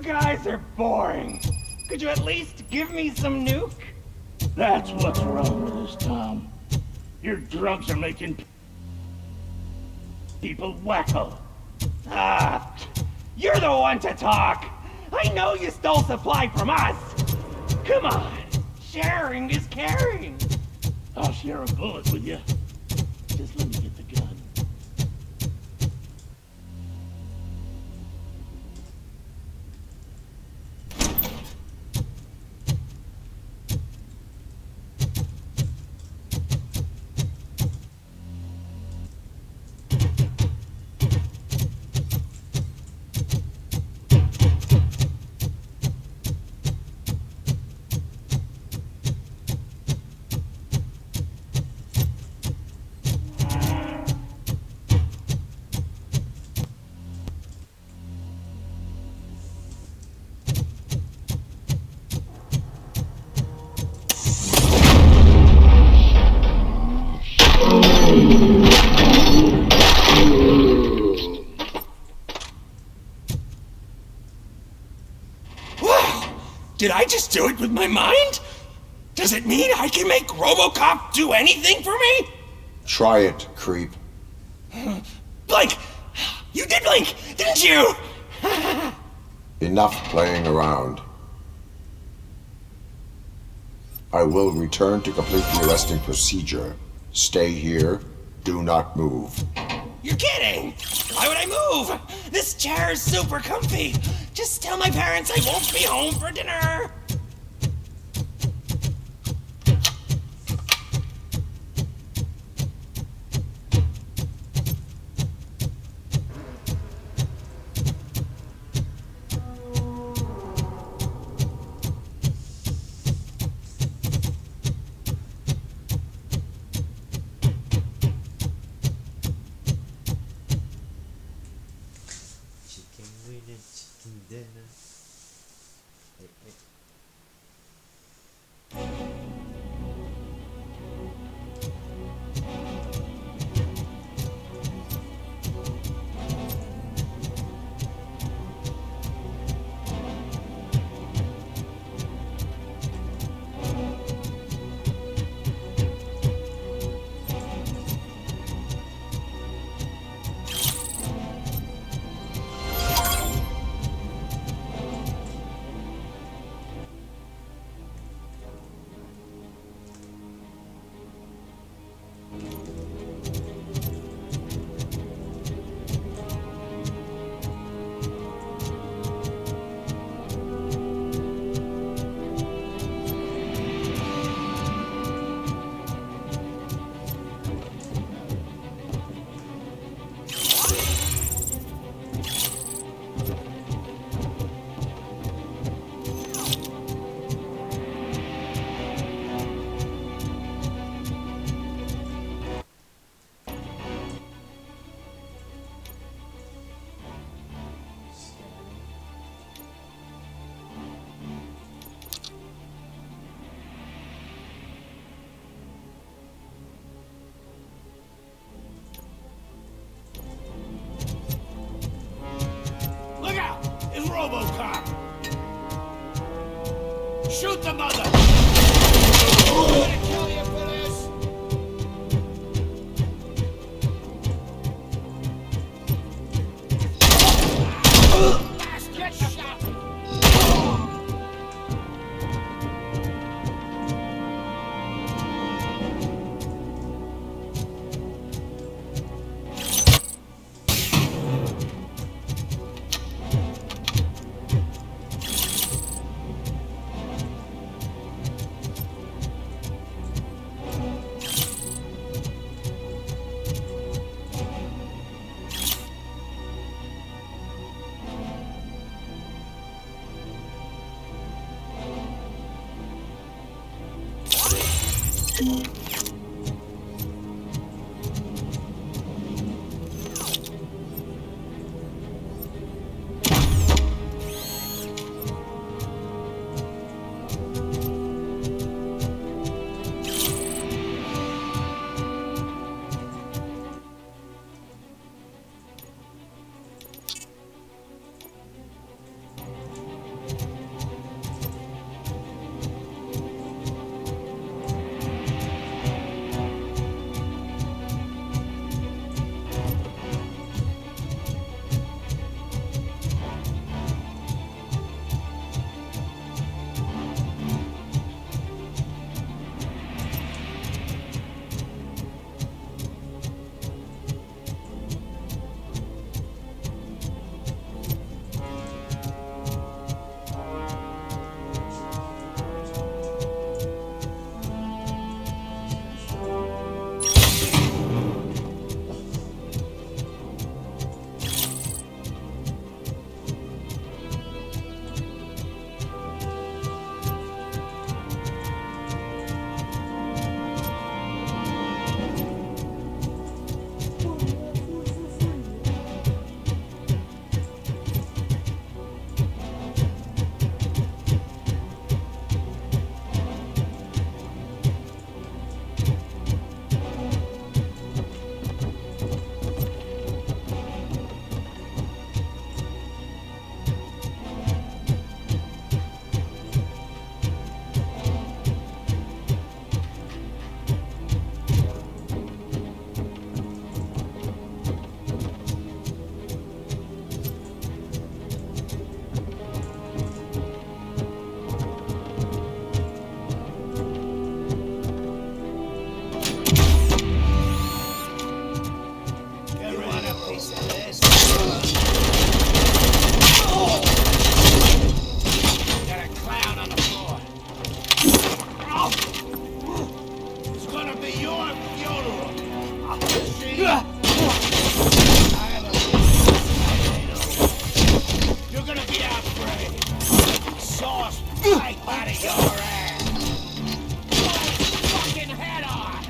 guys are boring. Could you at least give me some nuke? That's what's wrong with us, Tom. Your drugs are making people wacko. Ah, you're the one to talk. I know you stole supply from us. Come on, sharing is caring. I'll share a bullet with you. Just let me get the gun. Did I just do it with my mind? Does it mean I can make RoboCop do anything for me? Try it, creep. Blink! You did blink, didn't you? Enough playing around. I will return to complete the arresting procedure. Stay here. Do not move. You're kidding! Why would I move? This chair is super comfy. Just tell my parents I won't be home for dinner. Chicken wing, chicken dinner. Hey, hey. Look out! It's RoboCop! Shoot the mother! I'm gonna kill you for this! Get shot! right out of your ass! Blow his fucking head off!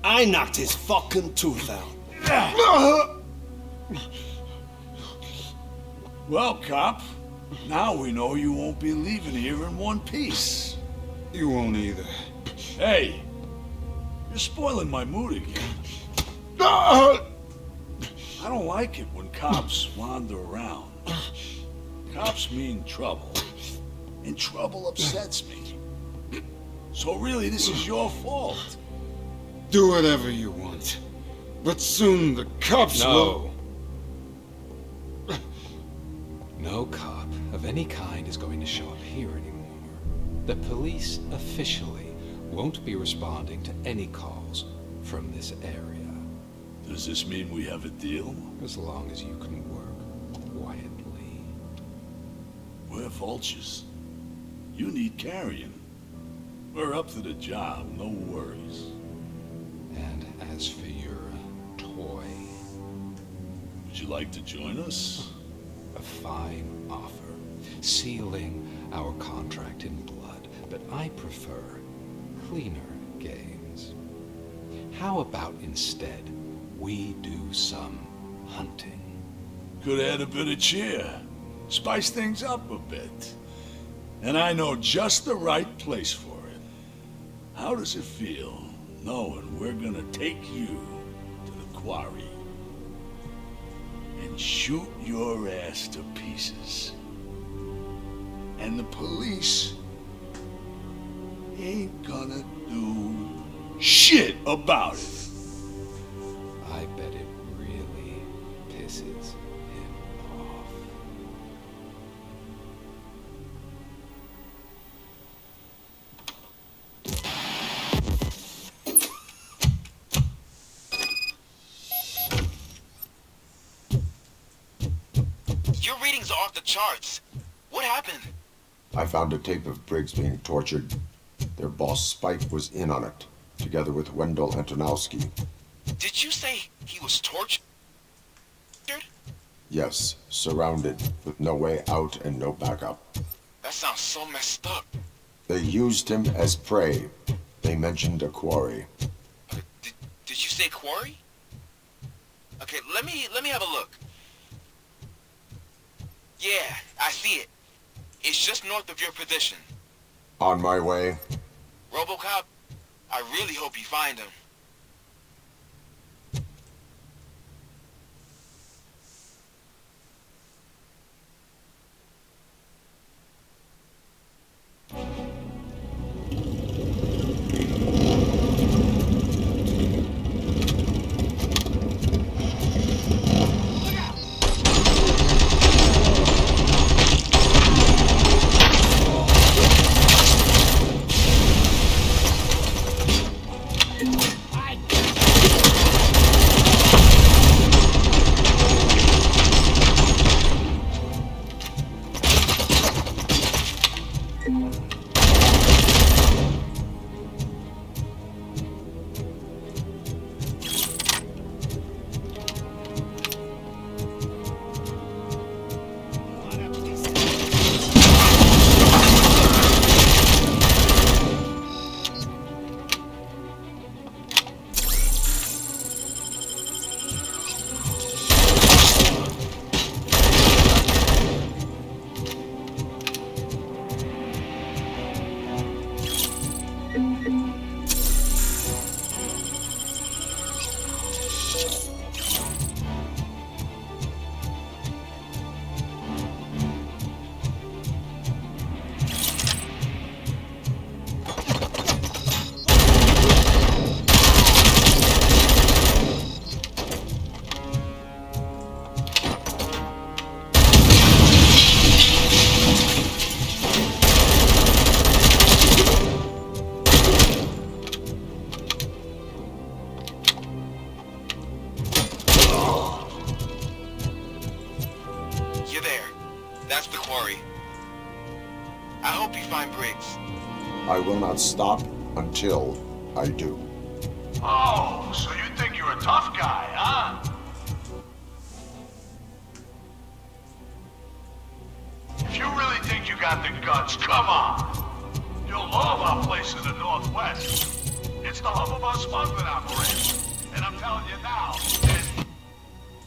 I knocked his fucking tooth out. Well, cop, now we know you won't be leaving here in one piece. You won't either. Hey, you're spoiling my mood again. I don't like it when cops wander around. Cops mean trouble, and trouble upsets me. So really, this is your fault. Do whatever you want. But soon the cops will... No cop of any kind is going to show up here anymore. The police officially won't be responding to any calls from this area. Does this mean we have a deal? As long as you can work quietly. We're vultures. You need carrion. We're up to the job, no worries. And as for your toy, would you like to join us? A fine offer, sealing our contract in blood, but I prefer cleaner games. How about instead we do some hunting? Could add a bit of cheer, spice things up a bit. And I know just the right place for it. How does it feel knowing we're gonna take you to the quarry and shoot your ass to pieces? And the police ain't gonna do shit about it. I bet it really pisses him off. Your readings are off the charts. What happened? I found a tape of Briggs being tortured. Their boss Spike was in on it, together with Wendell Antonowski. Did you say he was tortured? Yes, surrounded, with no way out and no backup. That sounds so messed up. They used him as prey. They mentioned a quarry. Did you say quarry? Okay, let me have a look. Yeah, I see it. It's just north of your position. On my way. RoboCop, I really hope you find him. That's the quarry. I hope you find Briggs. I will not stop until I do. Oh, so you think you're a tough guy, huh? If you really think you got the guts, come on. You'll love our place in the Northwest. It's the hub of our smuggling operation. And I'm telling you now, there's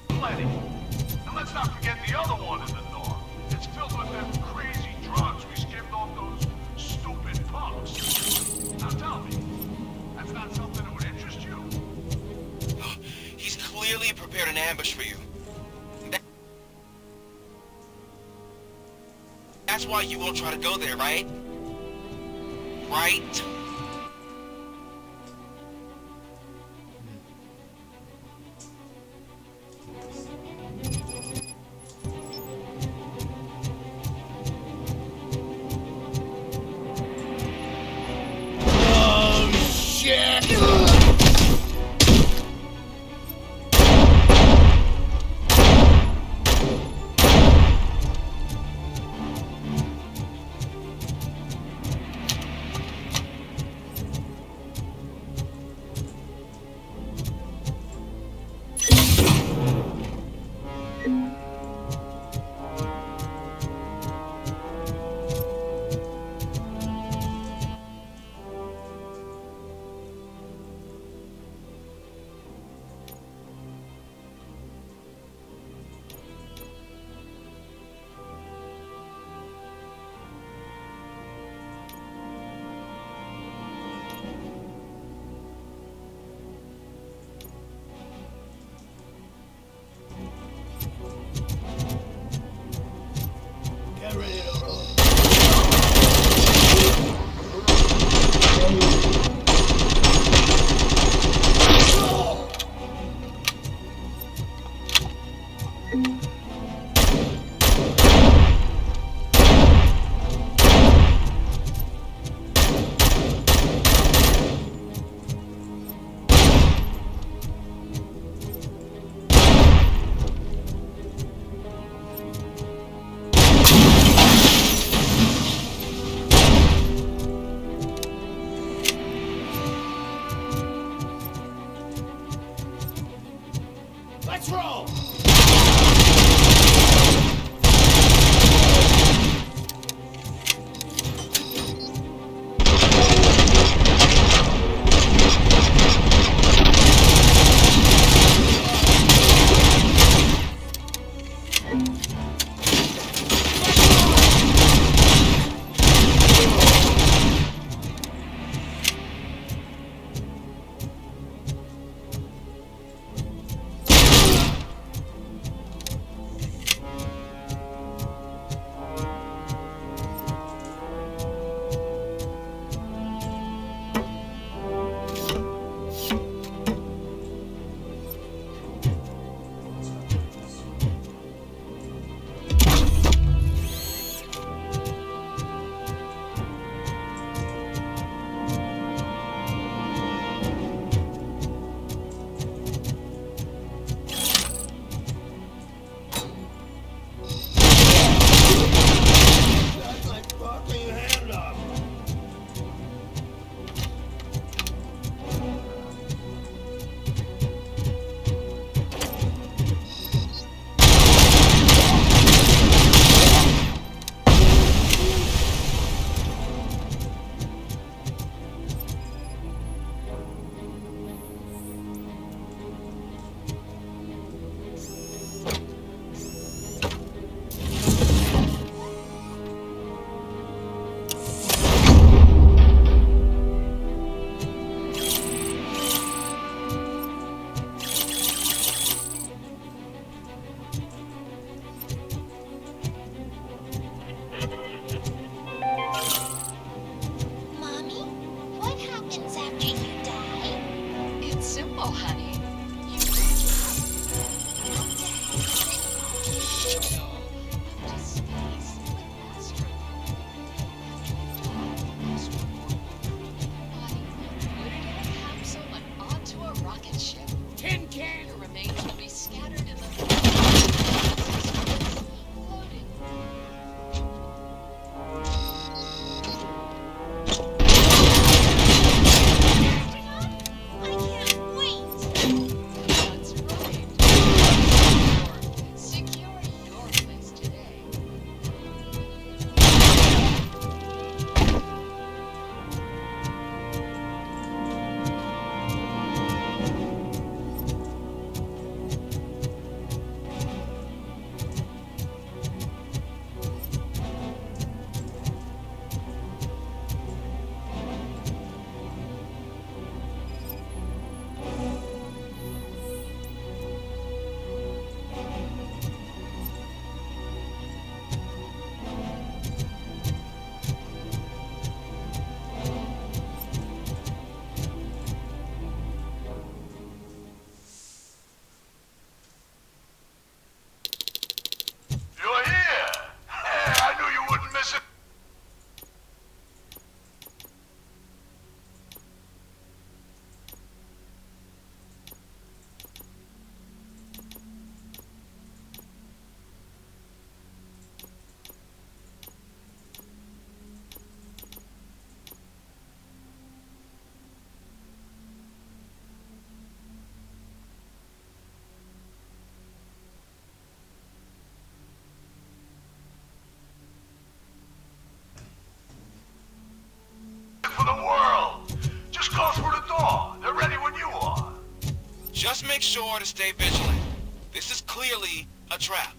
plenty. And let's not forget the other one in the north. It's filled with them crazy drugs we skimmed off those stupid punks. Now tell me, that's not something that would interest you? He's clearly prepared an ambush for you. That's why you won't try to go there, right? Right? Oh, shit! Let's roll! Just make sure to stay vigilant. This is clearly a trap.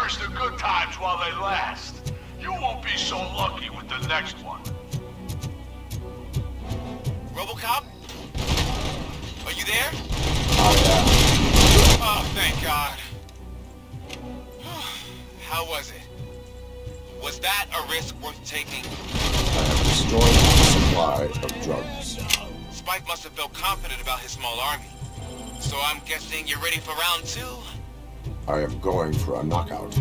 Cherish the good times while they last. You won't be so lucky with the next one. RoboCop? Are you there? I Oh, thank God. How was it? Was that a risk worth taking? have destroyed the supply of drugs. Spike must have felt confident about his small army. So I'm guessing you're ready for round 2? I am going for a knockout.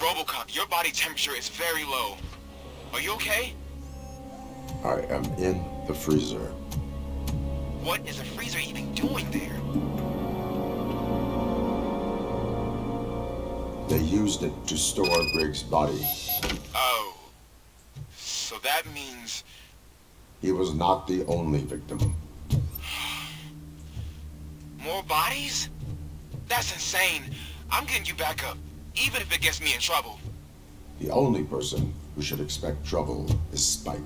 RoboCop, your body temperature is very low. Are you okay? I am in the freezer. What is a freezer even doing there? They used it to store Briggs' body. Oh. So that means... He was not the only victim. More bodies? That's insane. I'm getting you back up, even if it gets me in trouble. The only person who should expect trouble is Spike.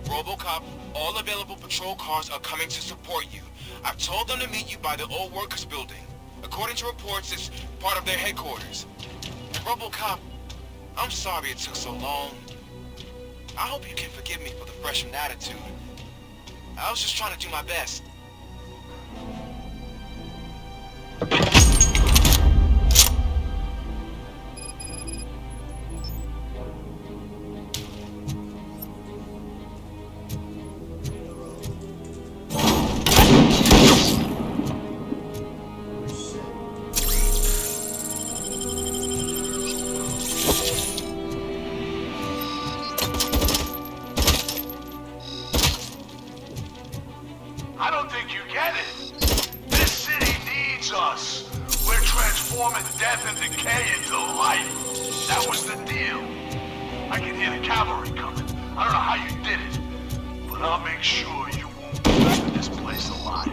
RoboCop, all available patrol cars are coming to support you. I've told them to meet you by the old workers building. According to reports, it's part of their headquarters. And RoboCop, I'm sorry it took so long. I hope you can forgive me for the freshened attitude. I was just trying to do my best. I don't think you get it. This city needs us. We're transforming death and decay into life. That was the deal. I can hear the cavalry coming. I don't know how you did it, but I'll make sure you won't leave this place alive.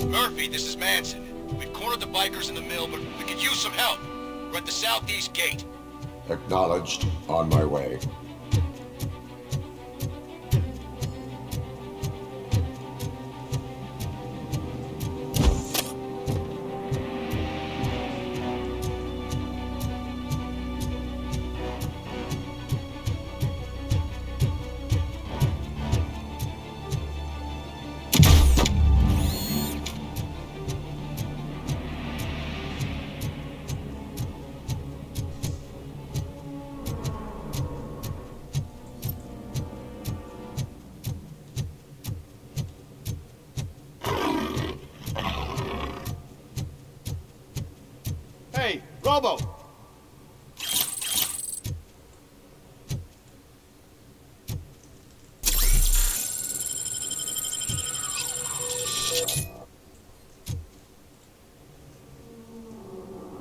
Murphy, this is Manson. We've cornered the bikers in the mill, but we could use some help. We're at the southeast gate. Acknowledged. On my way. Hey, Robo!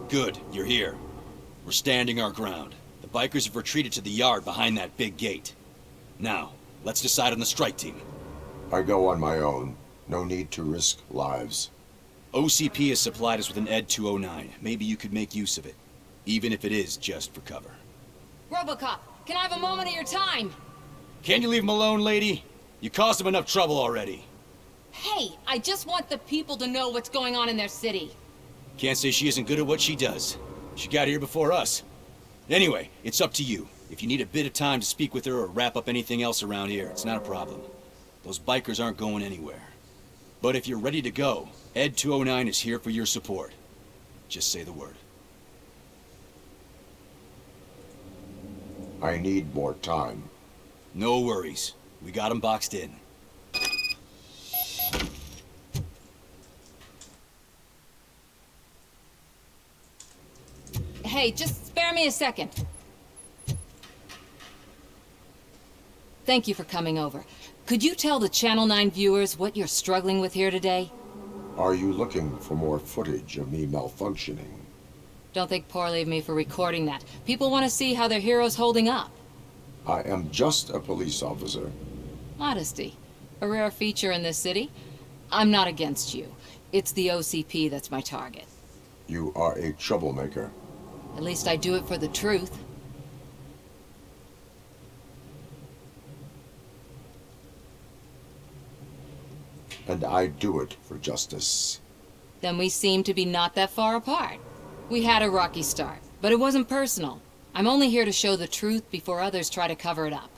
Good, you're here. We're standing our ground. The bikers have retreated to the yard behind that big gate. Now, let's decide on the strike team. I go on my own. No need to risk lives. OCP has supplied us with an ED 209. Maybe you could make use of it, even if it is just for cover. RoboCop, can I have a moment of your time? Can you leave him alone, lady? You caused him enough trouble already. Hey, I just want the people to know what's going on in their city. Can't say she isn't good at what she does. She got here before us. Anyway, it's up to you. If you need a bit of time to speak with her or wrap up anything else around here, it's not a problem. Those bikers aren't going anywhere. But if you're ready to go, ED 209 is here for your support. Just say the word. I need more time. No worries. We got him boxed in. Hey, just spare me a second. Thank you for coming over. Could you tell the Channel 9 viewers what you're struggling with here today? Are you looking for more footage of me malfunctioning? Don't think poorly of me for recording that. People want to see how their hero's holding up. I am just a police officer. Modesty. A rare feature in this city. I'm not against you. It's the OCP that's my target. You are a troublemaker. At least I do it for the truth. And I do it for justice. Then we seem to be not that far apart. We had a rocky start, but it wasn't personal. I'm only here to show the truth before others try to cover it up.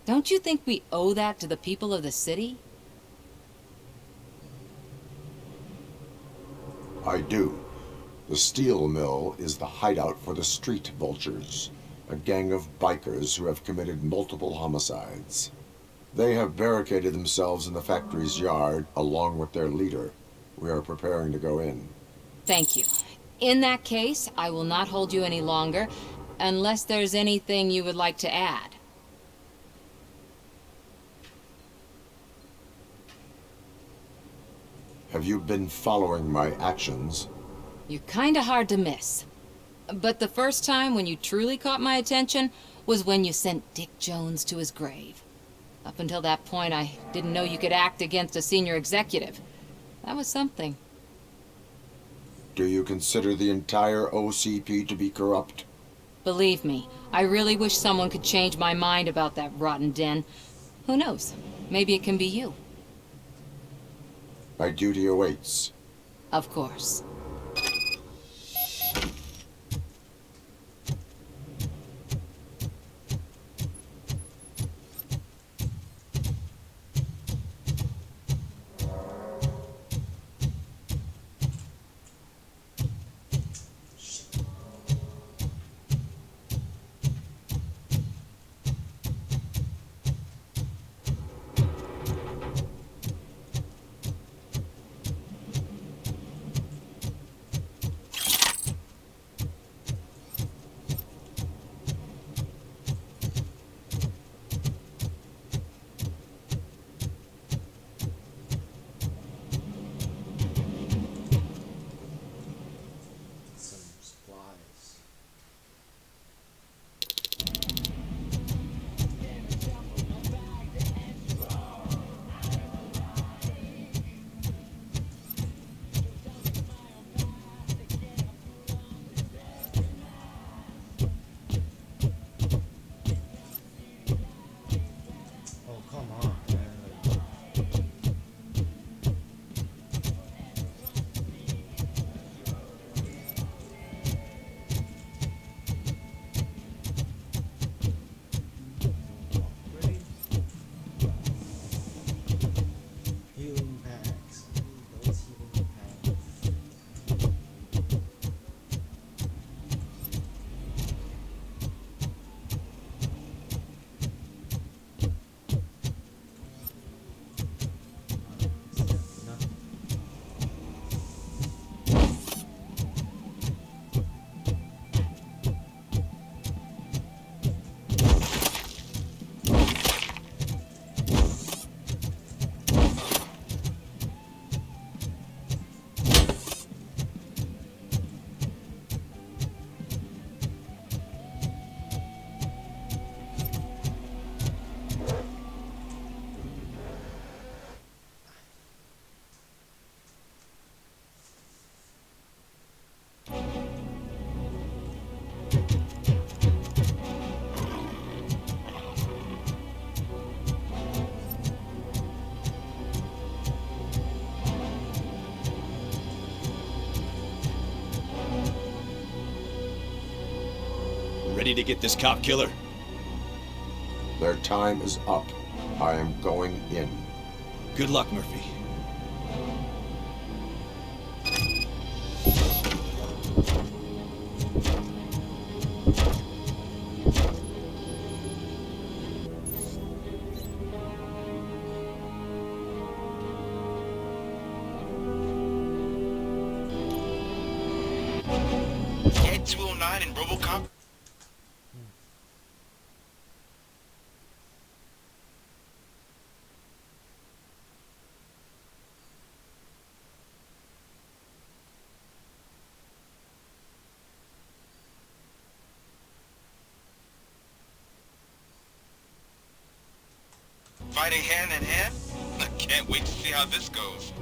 Don't you think we owe that to the people of the city? I do. The steel mill is the hideout for the street vultures, a gang of bikers who have committed multiple homicides. They have barricaded themselves in the factory's yard along with their leader. We are preparing to go in. Thank you. In that case, I will not hold you any longer, unless there's anything you would like to add. Have you been following my actions? You're kinda hard to miss. But the first time when you truly caught my attention was when you sent Dick Jones to his grave. Up until that point, I didn't know you could act against a senior executive. That was something. Do you consider the entire OCP to be corrupt? Believe me, I really wish someone could change my mind about that rotten den. Who knows? Maybe it can be you. My duty awaits. Of course. Ready to get this cop killer? Their time is up. I am going in. Good luck, Murphy. Ed 209 and RoboCop? Fighting hand in hand? I can't wait to see how this goes.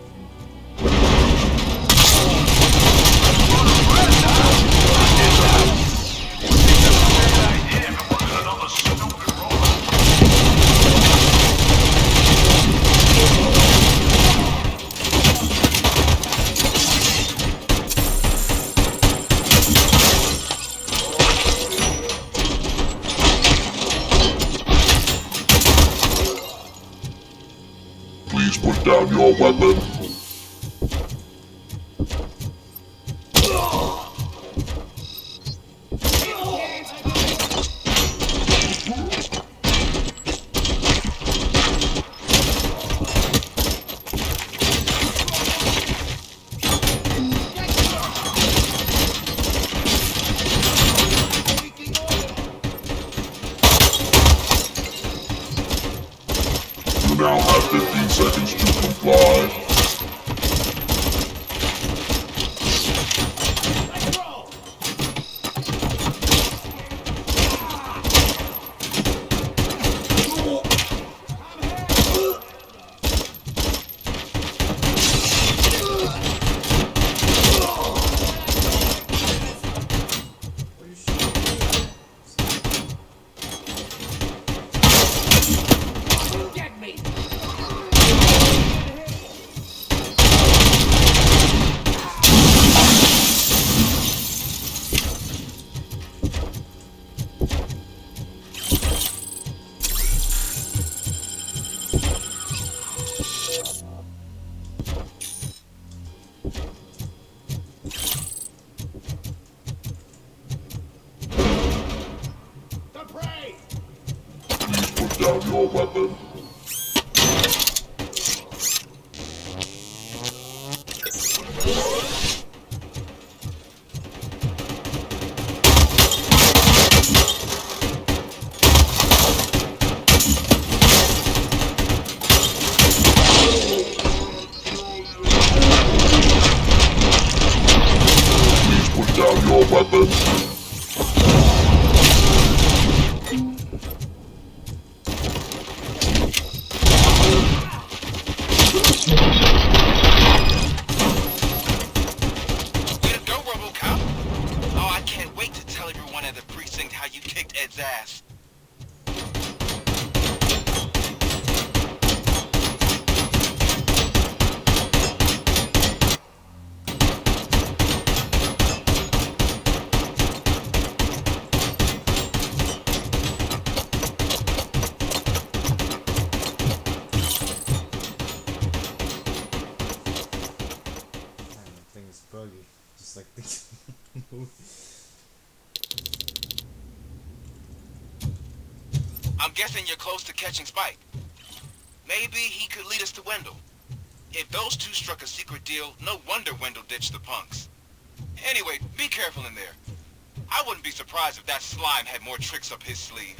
Please put down your weapon. You now have 15 seconds to comply. Put down your weapon. Please put down your weapon. Way to go, RoboCop! Oh, I can't wait to tell everyone at the precinct how you kicked Ed's ass. Thing is buggy, just like this movie. I'm guessing you're close to catching Spike. Maybe he could lead us to Wendell. If those two struck a secret deal, no wonder Wendell ditched the punks. Anyway, be careful in there. I wouldn't be surprised if that slime had more tricks up his sleeve.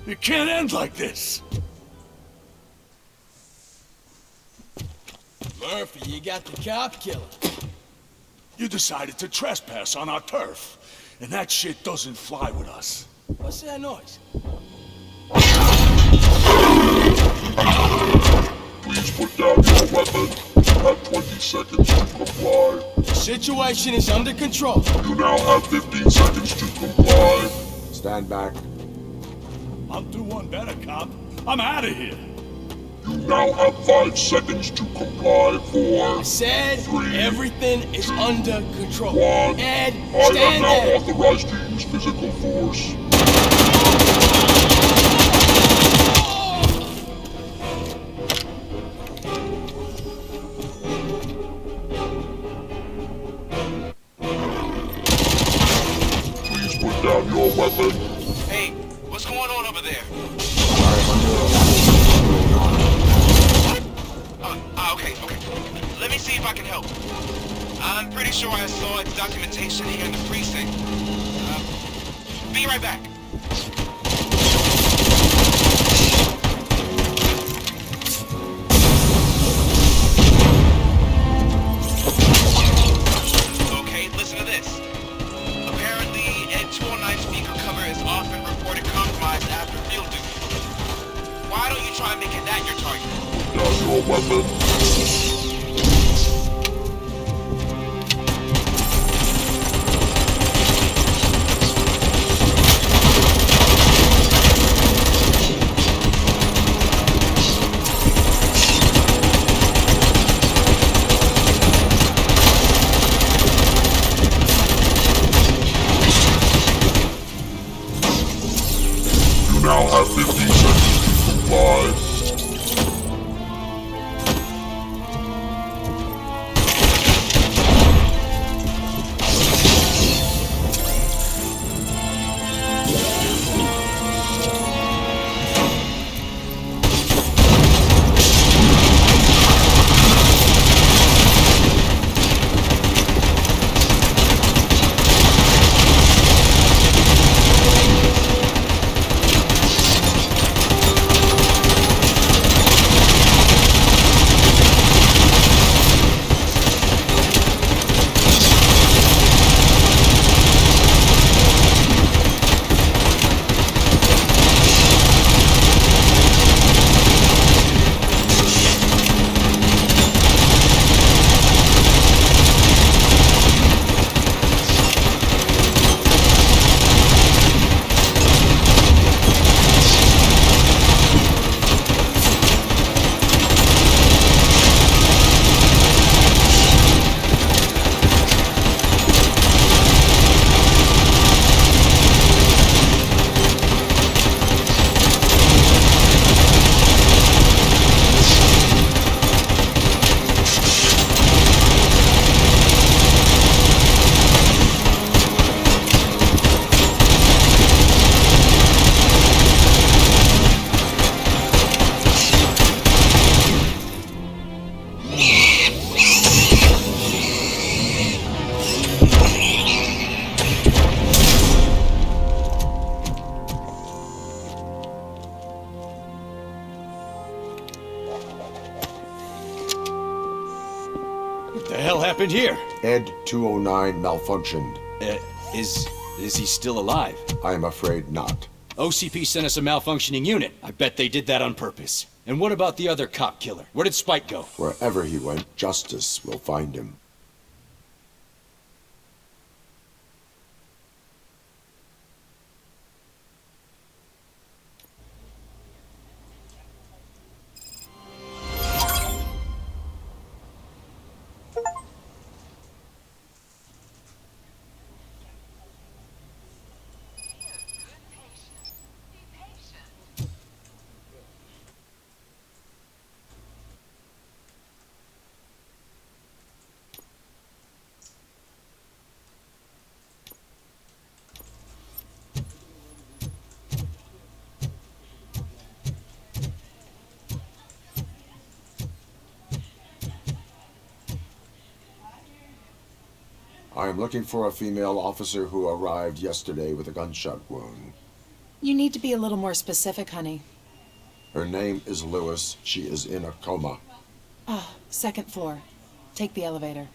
It can't end like this. Murphy, you got the cop killer. You decided to trespass on our turf, and that shit doesn't fly with us. What's that noise? Please put down your weapon. You have 20 seconds to comply. The situation is under control. You now have 15 seconds to comply. Stand back. I'll do one better, cop. I'm out of here. You now have 5 seconds to comply. 4. I said 3, everything is under control. 1. Ed, I am stand now there. authorized to use physical force. Please put down your weapon. Hey, what's going on over there? Okay. Let me see if I can help. I'm pretty sure I saw its documentation here in the precinct. Be right back. Okay, listen to this. Apparently, Ed 209 speaker cover is often reported compromised after field duty. Why don't you try making that your target? Down your weapon. You now have 15 seconds to comply. What the hell happened here? Ed 209 malfunctioned. Is he still alive? I am afraid not. OCP sent us a malfunctioning unit. I bet they did that on purpose. And what about the other cop killer? Where did Spike go? Wherever he went, justice will find him. I am looking for a female officer who arrived yesterday with a gunshot wound. You need to be a little more specific, honey. Her name is Lewis. She is in a coma. Ah, second floor. Take the elevator.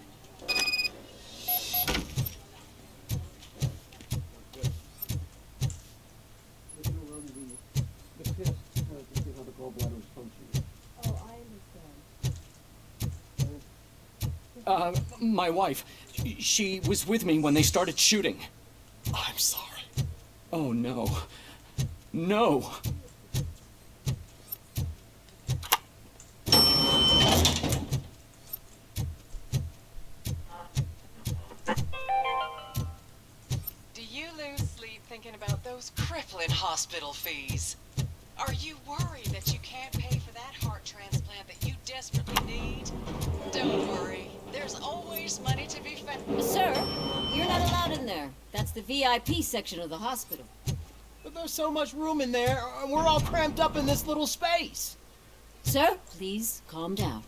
My wife. She was with me when they started shooting. I'm sorry. Oh, no. No! Do you lose sleep thinking about those crippling hospital fees? Are you worried that you can't pay for that heart transplant that you desperately need? Don't worry. There's always money to be found. Sir, you're not allowed in there. That's the VIP section of the hospital. But there's so much room in there, and we're all cramped up in this little space. Sir, please calm down.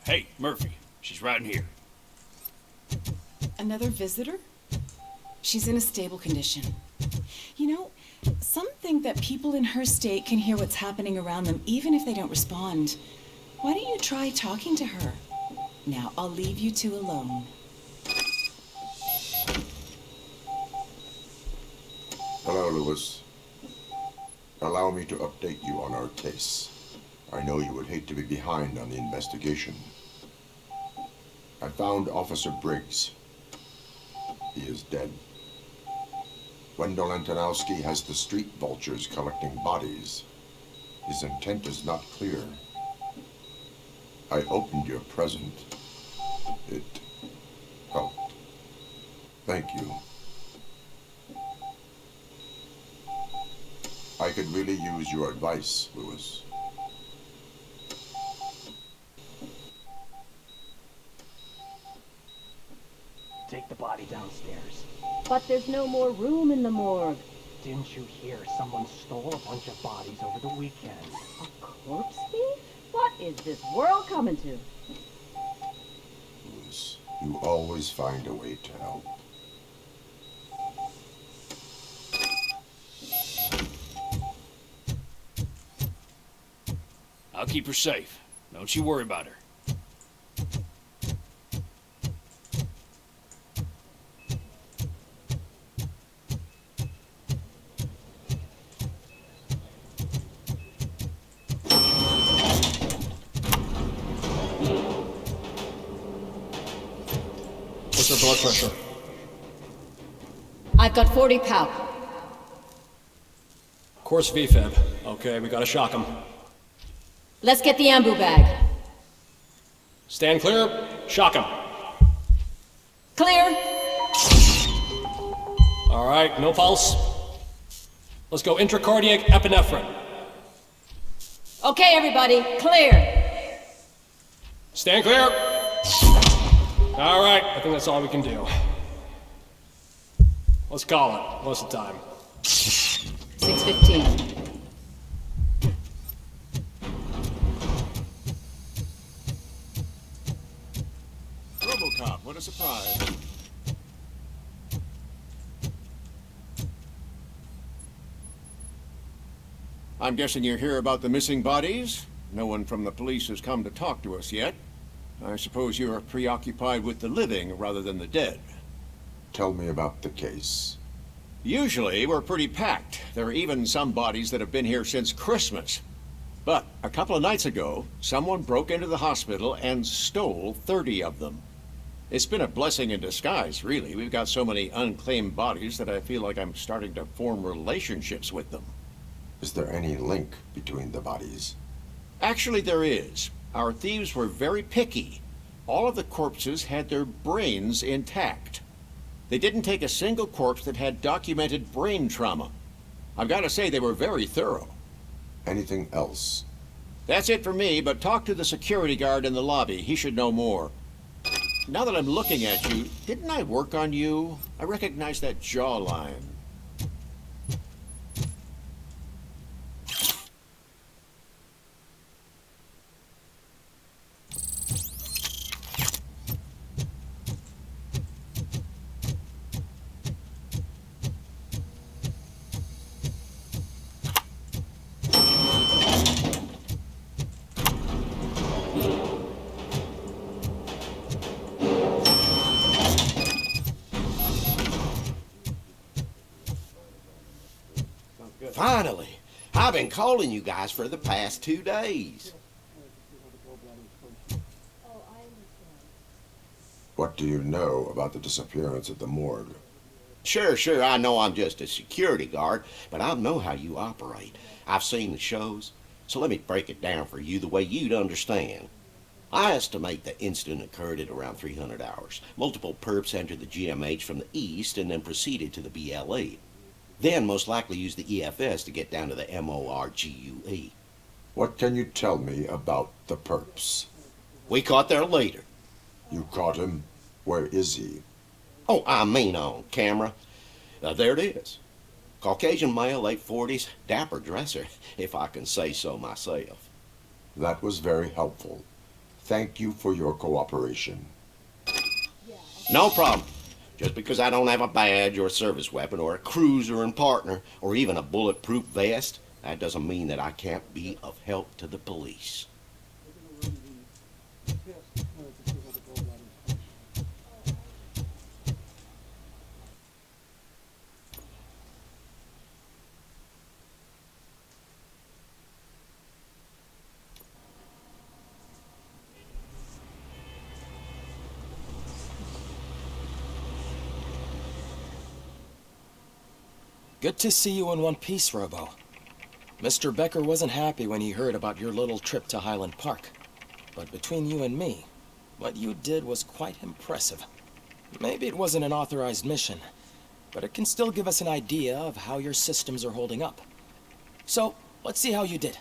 Hey, Murphy. She's right in here. Another visitor? She's in a stable condition. You know, some think that people in her state can hear what's happening around them even if they don't respond. Why don't you try talking to her? Now, I'll leave you two alone. Hello, Lewis. Allow me to update you on our case. I know you would hate to be behind on the investigation. I found Officer Briggs. He is dead. Wendell Antonowski has the street vultures collecting bodies. His intent is not clear. I opened your present. It helped. Thank you. I could really use your advice, Lewis. Take the body downstairs. But there's no more room in the morgue. Didn't you hear someone stole a bunch of bodies over the weekend? A corpse thief? What is this world coming to? Lewis, you always find a way to help. I'll keep her safe. Don't you worry about her. What's her blood pressure? I've got 40 pow. Course VFib. Okay, we gotta shock him. Let's get the ambu bag. Stand clear. Shock him. Clear. All right, no pulse. Let's go intracardiac epinephrine. Okay, everybody, clear. Stand clear. All right, I think that's all we can do. Let's call it. What's the time? 6:15. RoboCop, what a surprise. I'm guessing you're here about the missing bodies? No one from the police has come to talk to us yet. I suppose you are preoccupied with the living rather than the dead. Tell me about the case. Usually, we're pretty packed. There are even some bodies that have been here since Christmas. But a couple of nights ago, someone broke into the hospital and stole 30 of them. It's been a blessing in disguise, really. We've got so many unclaimed bodies that I feel like I'm starting to form relationships with them. Is there any link between the bodies? Actually, there is. Our thieves were very picky. All of the corpses had their brains intact. They didn't take a single corpse that had documented brain trauma. I've got to say they were very thorough. Anything else? That's it for me, but talk to the security guard in the lobby. He should know more. Now that I'm looking at you, didn't I work on you? I recognize that jawline. Finally! I've been calling you guys for the past 2 days. What do you know about the disappearance at the morgue? Sure, I know I'm just a security guard, but I know how you operate. I've seen the shows, so let me break it down for you the way you'd understand. I estimate the incident occurred at around 300 hours. Multiple perps entered the GMH from the east and then proceeded to the BLE. Then most likely used the EFS to get down to the MORGUE. What can you tell me about the perps? We caught their leader. You caught him? Where is he? Oh, I mean on camera. There it is. Caucasian male, late 40s, dapper dresser, if I can say so myself. That was very helpful. Thank you for your cooperation. No problem. Just because I don't have a badge or a service weapon or a cruiser and partner or even a bulletproof vest, that doesn't mean that I can't be of help to the police. Good to see you in one piece, Robo. Mr. Becker wasn't happy when he heard about your little trip to Highland Park. But between you and me, what you did was quite impressive. Maybe it wasn't an authorized mission, but it can still give us an idea of how your systems are holding up. So, let's see how you did.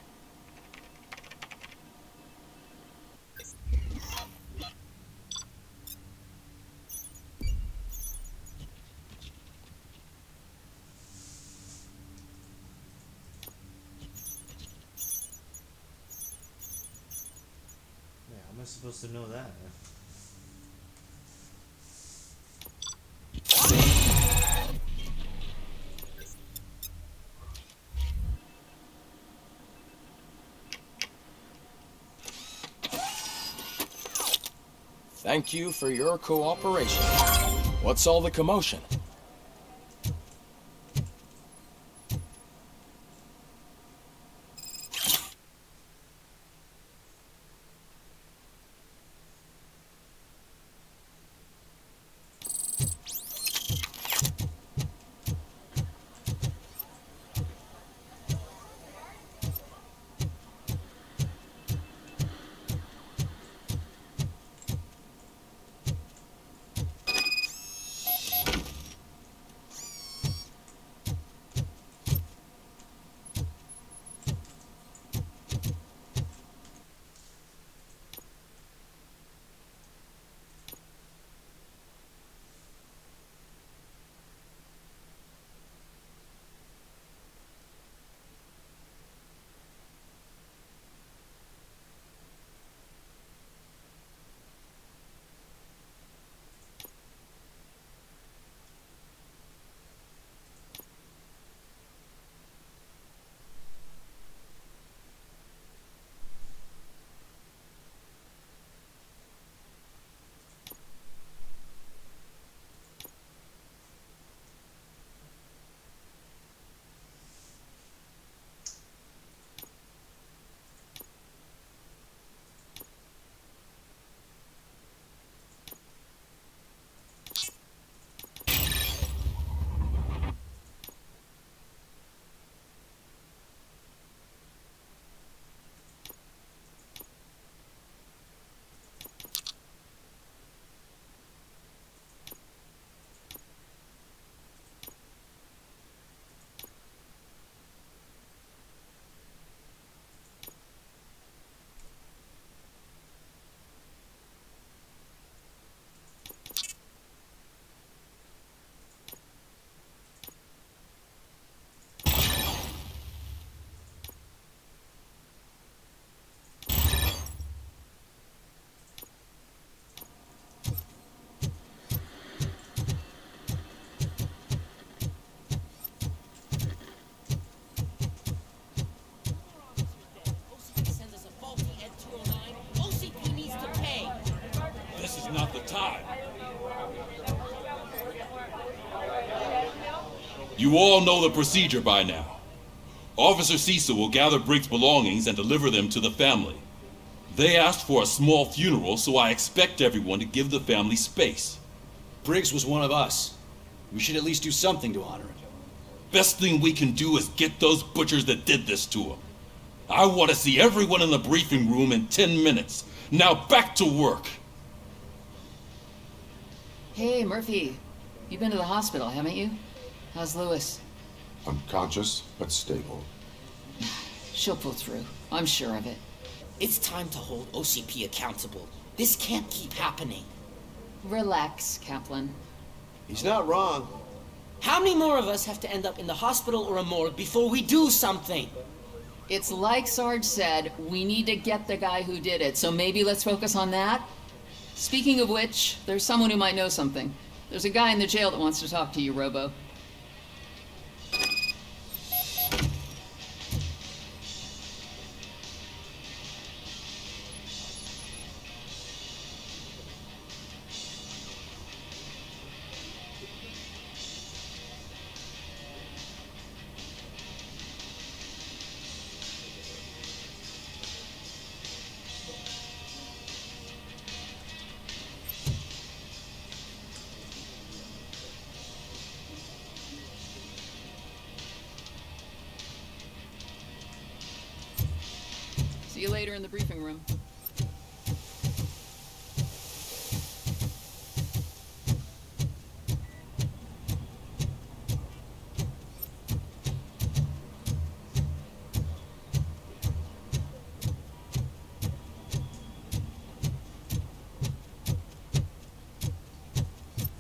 How am I supposed to know that? Thank you for your cooperation. What's all the commotion? not the time. You all know the procedure by now. Officer Cecil will gather Briggs' belongings and deliver them to the family. They asked for a small funeral, so I expect everyone to give the family space. Briggs was one of us. We should at least do something to honor him. Best thing we can do is get those butchers that did this to him. I want to see everyone in the briefing room in 10 minutes. Now back to work. Hey, Murphy. You've been to the hospital, haven't you? How's Lewis? Unconscious, but stable. She'll pull through. I'm sure of it. It's time to hold OCP accountable. This can't keep happening. Relax, Kaplan. He's not wrong. How many more of us have to end up in the hospital or a morgue before we do something? It's like Sarge said, we need to get the guy who did it, so maybe let's focus on that? Speaking of which, there's someone who might know something. There's a guy in the jail that wants to talk to you, Robo. See you later in the briefing room.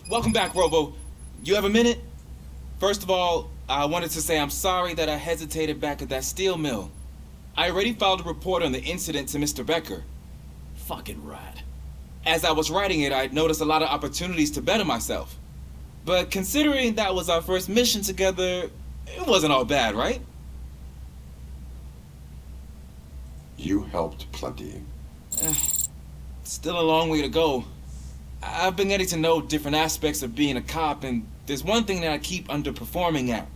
Welcome back, Robo. You have a minute? First of all, I wanted to say I'm sorry that I hesitated back at that steel mill. I already filed a report on the incident to Mr. Becker. Fucking rat. As I was writing it, I'd noticed a lot of opportunities to better myself. But considering that was our first mission together, it wasn't all bad, right? You helped plenty. Still a long way to go. I've been getting to know different aspects of being a cop, and there's one thing that I keep underperforming at.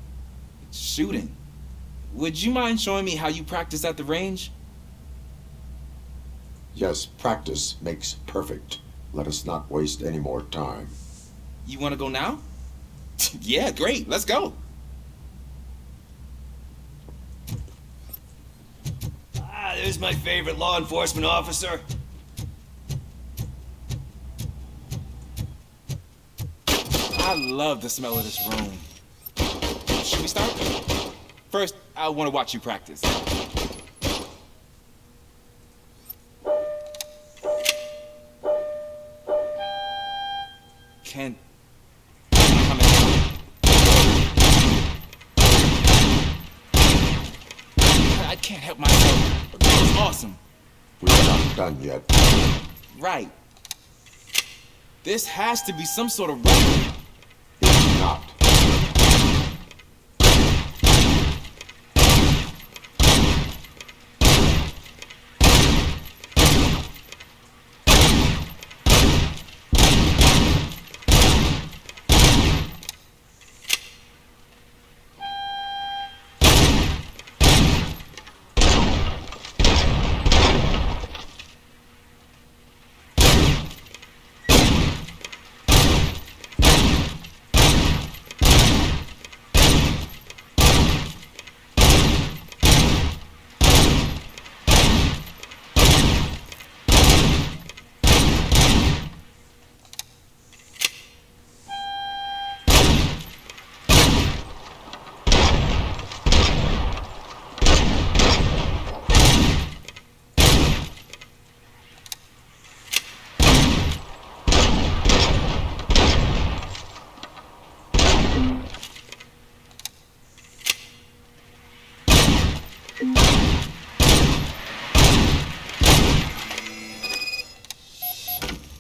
It's shooting. Would you mind showing me how you practice at the range? Yes, practice makes perfect. Let us not waste any more time. You want to go now? Yeah, great. Let's go. Ah, there's my favorite law enforcement officer. I love the smell of this room. Should we start? First, I want to watch you practice. Can come in. I can't help myself. That was awesome. We're not done yet. Right. This has to be some sort of record. It's not.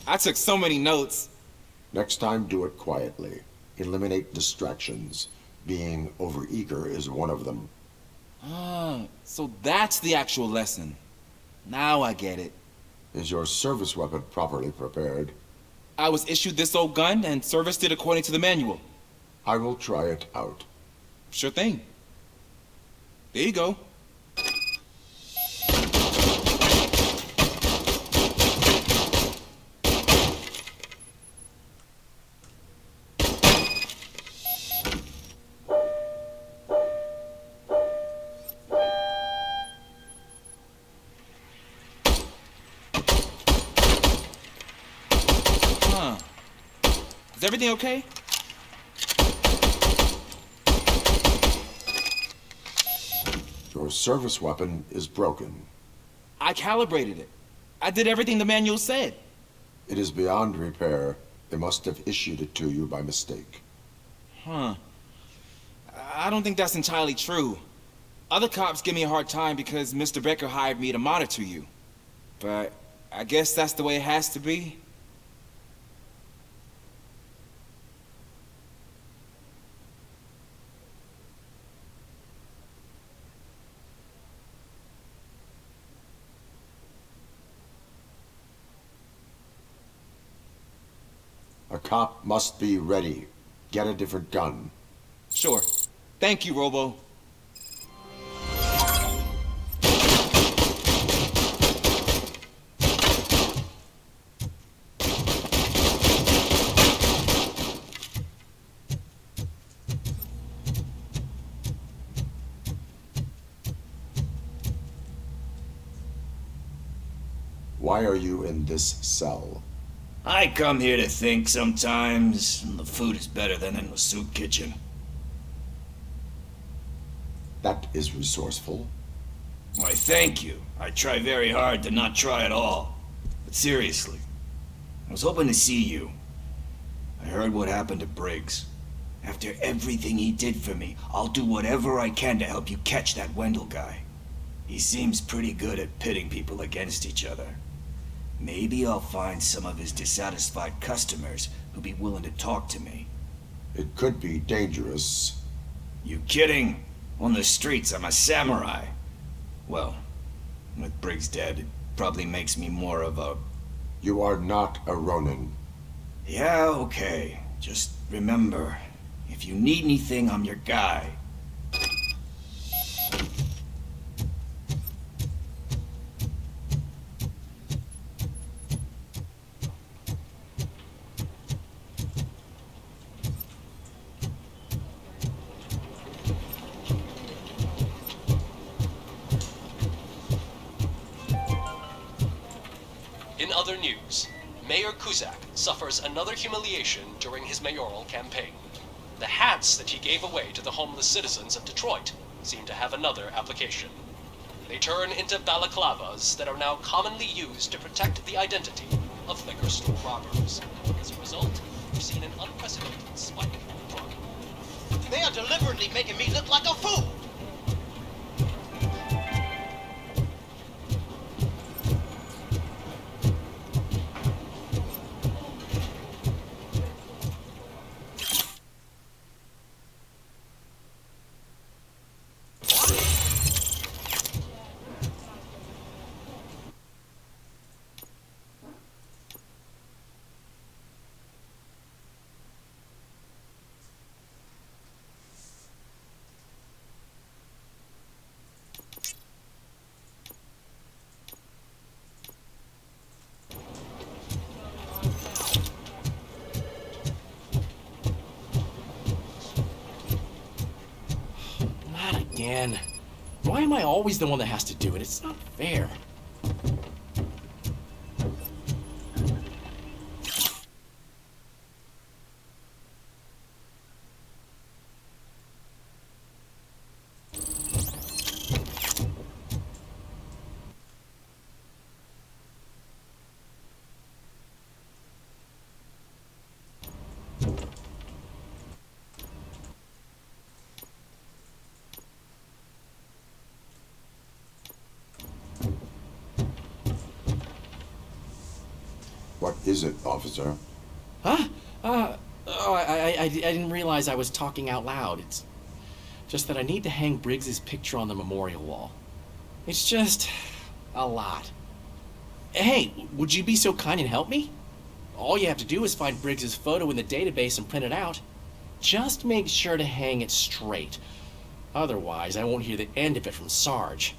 I took so many notes. Next time, do it quietly. Eliminate distractions. Being overeager is one of them. Ah, so that's the actual lesson. Now I get it. Is your service weapon properly prepared? I was issued this old gun and serviced it according to the manual. I will try it out. Sure thing. There you go. Is everything okay? Your service weapon is broken. I calibrated it. I did everything the manual said. It is beyond repair. They must have issued it to you by mistake. Huh. I don't think that's entirely true. Other cops give me a hard time because Mr. Becker hired me to monitor you. But I guess that's the way it has to be. A cop must be ready. Get a different gun. Sure. Thank you, Robo. Why are you in this cell? I come here to think sometimes, and the food is better than in the soup kitchen. That is resourceful. Why, thank you. I try very hard to not try at all. But seriously, I was hoping to see you. I heard what happened to Briggs. After everything he did for me, I'll do whatever I can to help you catch that Wendell guy. He seems pretty good at pitting people against each other. Maybe I'll find some of his dissatisfied customers who'll be willing to talk to me. It could be dangerous. You kidding? On the streets, I'm a samurai. Well, with Briggs dead, it probably makes me more of a... You are not a Ronin. Yeah, okay. Just remember, if you need anything, I'm your guy. In other news, Mayor Kuzak suffers another humiliation during his mayoral campaign. The hats that he gave away to the homeless citizens of Detroit seem to have another application. They turn into balaclavas that are now commonly used to protect the identity of liquor store robbers. As a result, we've seen an unprecedented spike in crime. They are deliberately making me look like a fool! Again. Why am I always the one that has to do it? It's not fair. What is it, officer? Huh? I didn't realize I was talking out loud. It's just that I need to hang Briggs's picture on the memorial wall. It's just a lot. Hey, would you be so kind and help me? All you have to do is find Briggs's photo in the database and print it out. Just make sure to hang it straight. Otherwise, I won't hear the end of it from Sarge.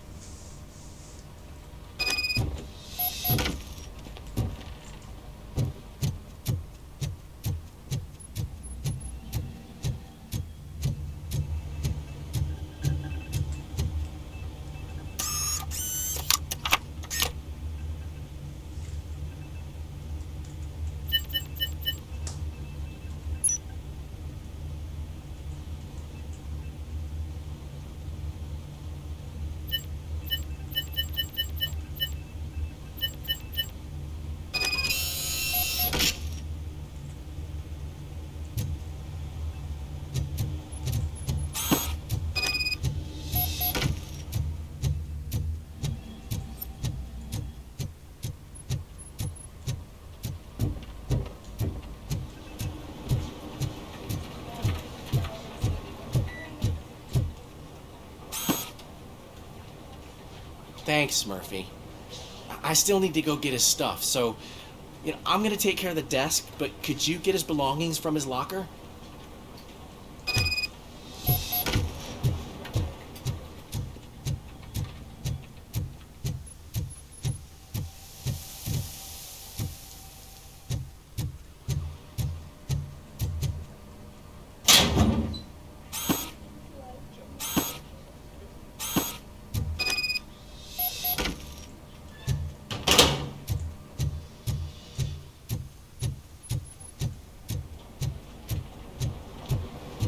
Thanks, Murphy. I still need to go get his stuff, so, I'm gonna take care of the desk, but could you get his belongings from his locker?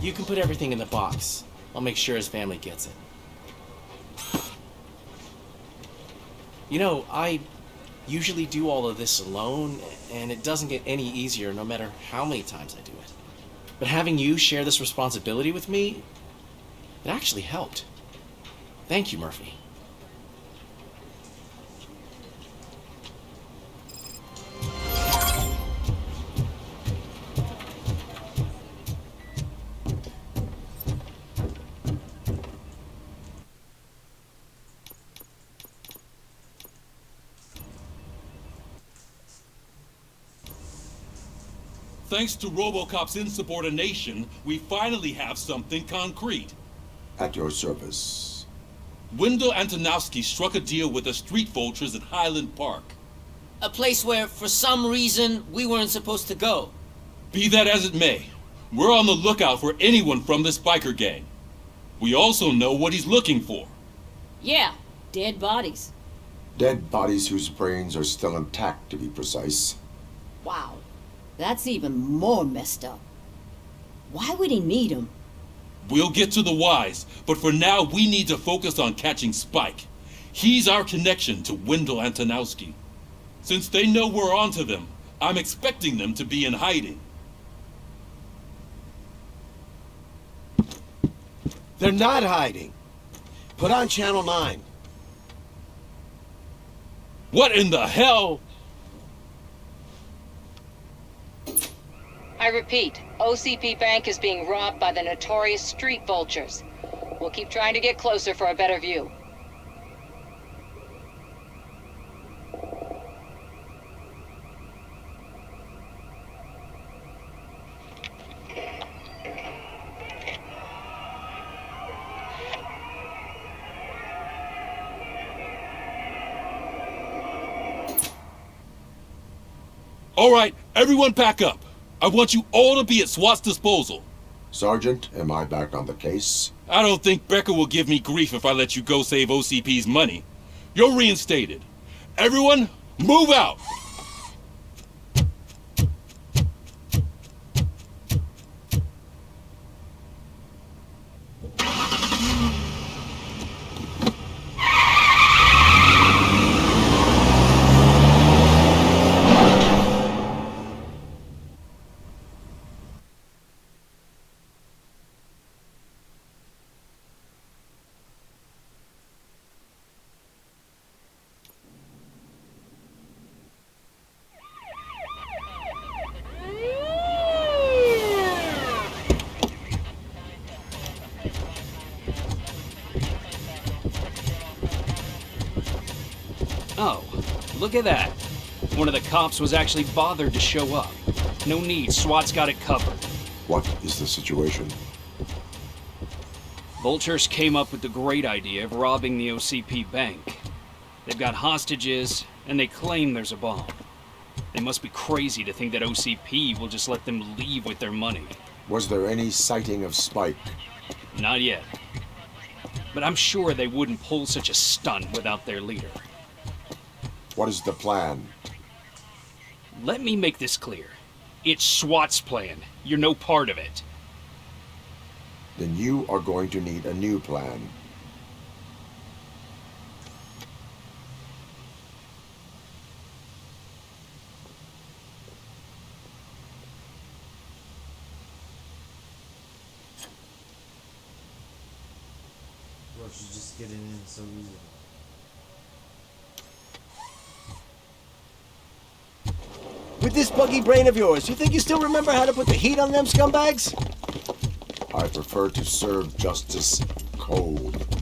You can put everything in the box. I'll make sure his family gets it. I usually do all of this alone, and it doesn't get any easier no matter how many times I do it. But having you share this responsibility with me, it actually helped. Thank you, Murphy. Thanks to RoboCop's insubordination, we finally have something concrete. At your service. Wendell Antonowski struck a deal with the street vultures at Highland Park. A place where, for some reason, we weren't supposed to go. Be that as it may, we're on the lookout for anyone from this biker gang. We also know what he's looking for. Yeah, dead bodies. Dead bodies whose brains are still intact, to be precise. Wow, that's even more messed up. Why would he need them? We'll get to the whys, but for now we need to focus on catching Spike. He's our connection to Wendell Antonowski. Since they know we're onto them, I'm expecting them to be in hiding. They're not hiding. Put on Channel 9. What in the hell? I repeat, OCP Bank is being robbed by the notorious street vultures. We'll keep trying to get closer for a better view. All right, everyone pack up. I want you all to be at SWAT's disposal. Sergeant, am I back on the case? I don't think Becker will give me grief if I let you go save OCP's money. You're reinstated. Everyone, move out! Oh, look at that. One of the cops was actually bothered to show up. No need, SWAT's got it covered. What is the situation? Vultures came up with the great idea of robbing the OCP bank. They've got hostages, and they claim there's a bomb. They must be crazy to think that OCP will just let them leave with their money. Was there any sighting of Spike? Not yet. But I'm sure they wouldn't pull such a stunt without their leader. What is the plan? Let me make this clear. It's SWAT's plan. You're no part of it. Then you are going to need a new plan. Bro, she's just getting in so easy. With this buggy brain of yours, you think you still remember how to put the heat on them scumbags? I prefer to serve justice cold.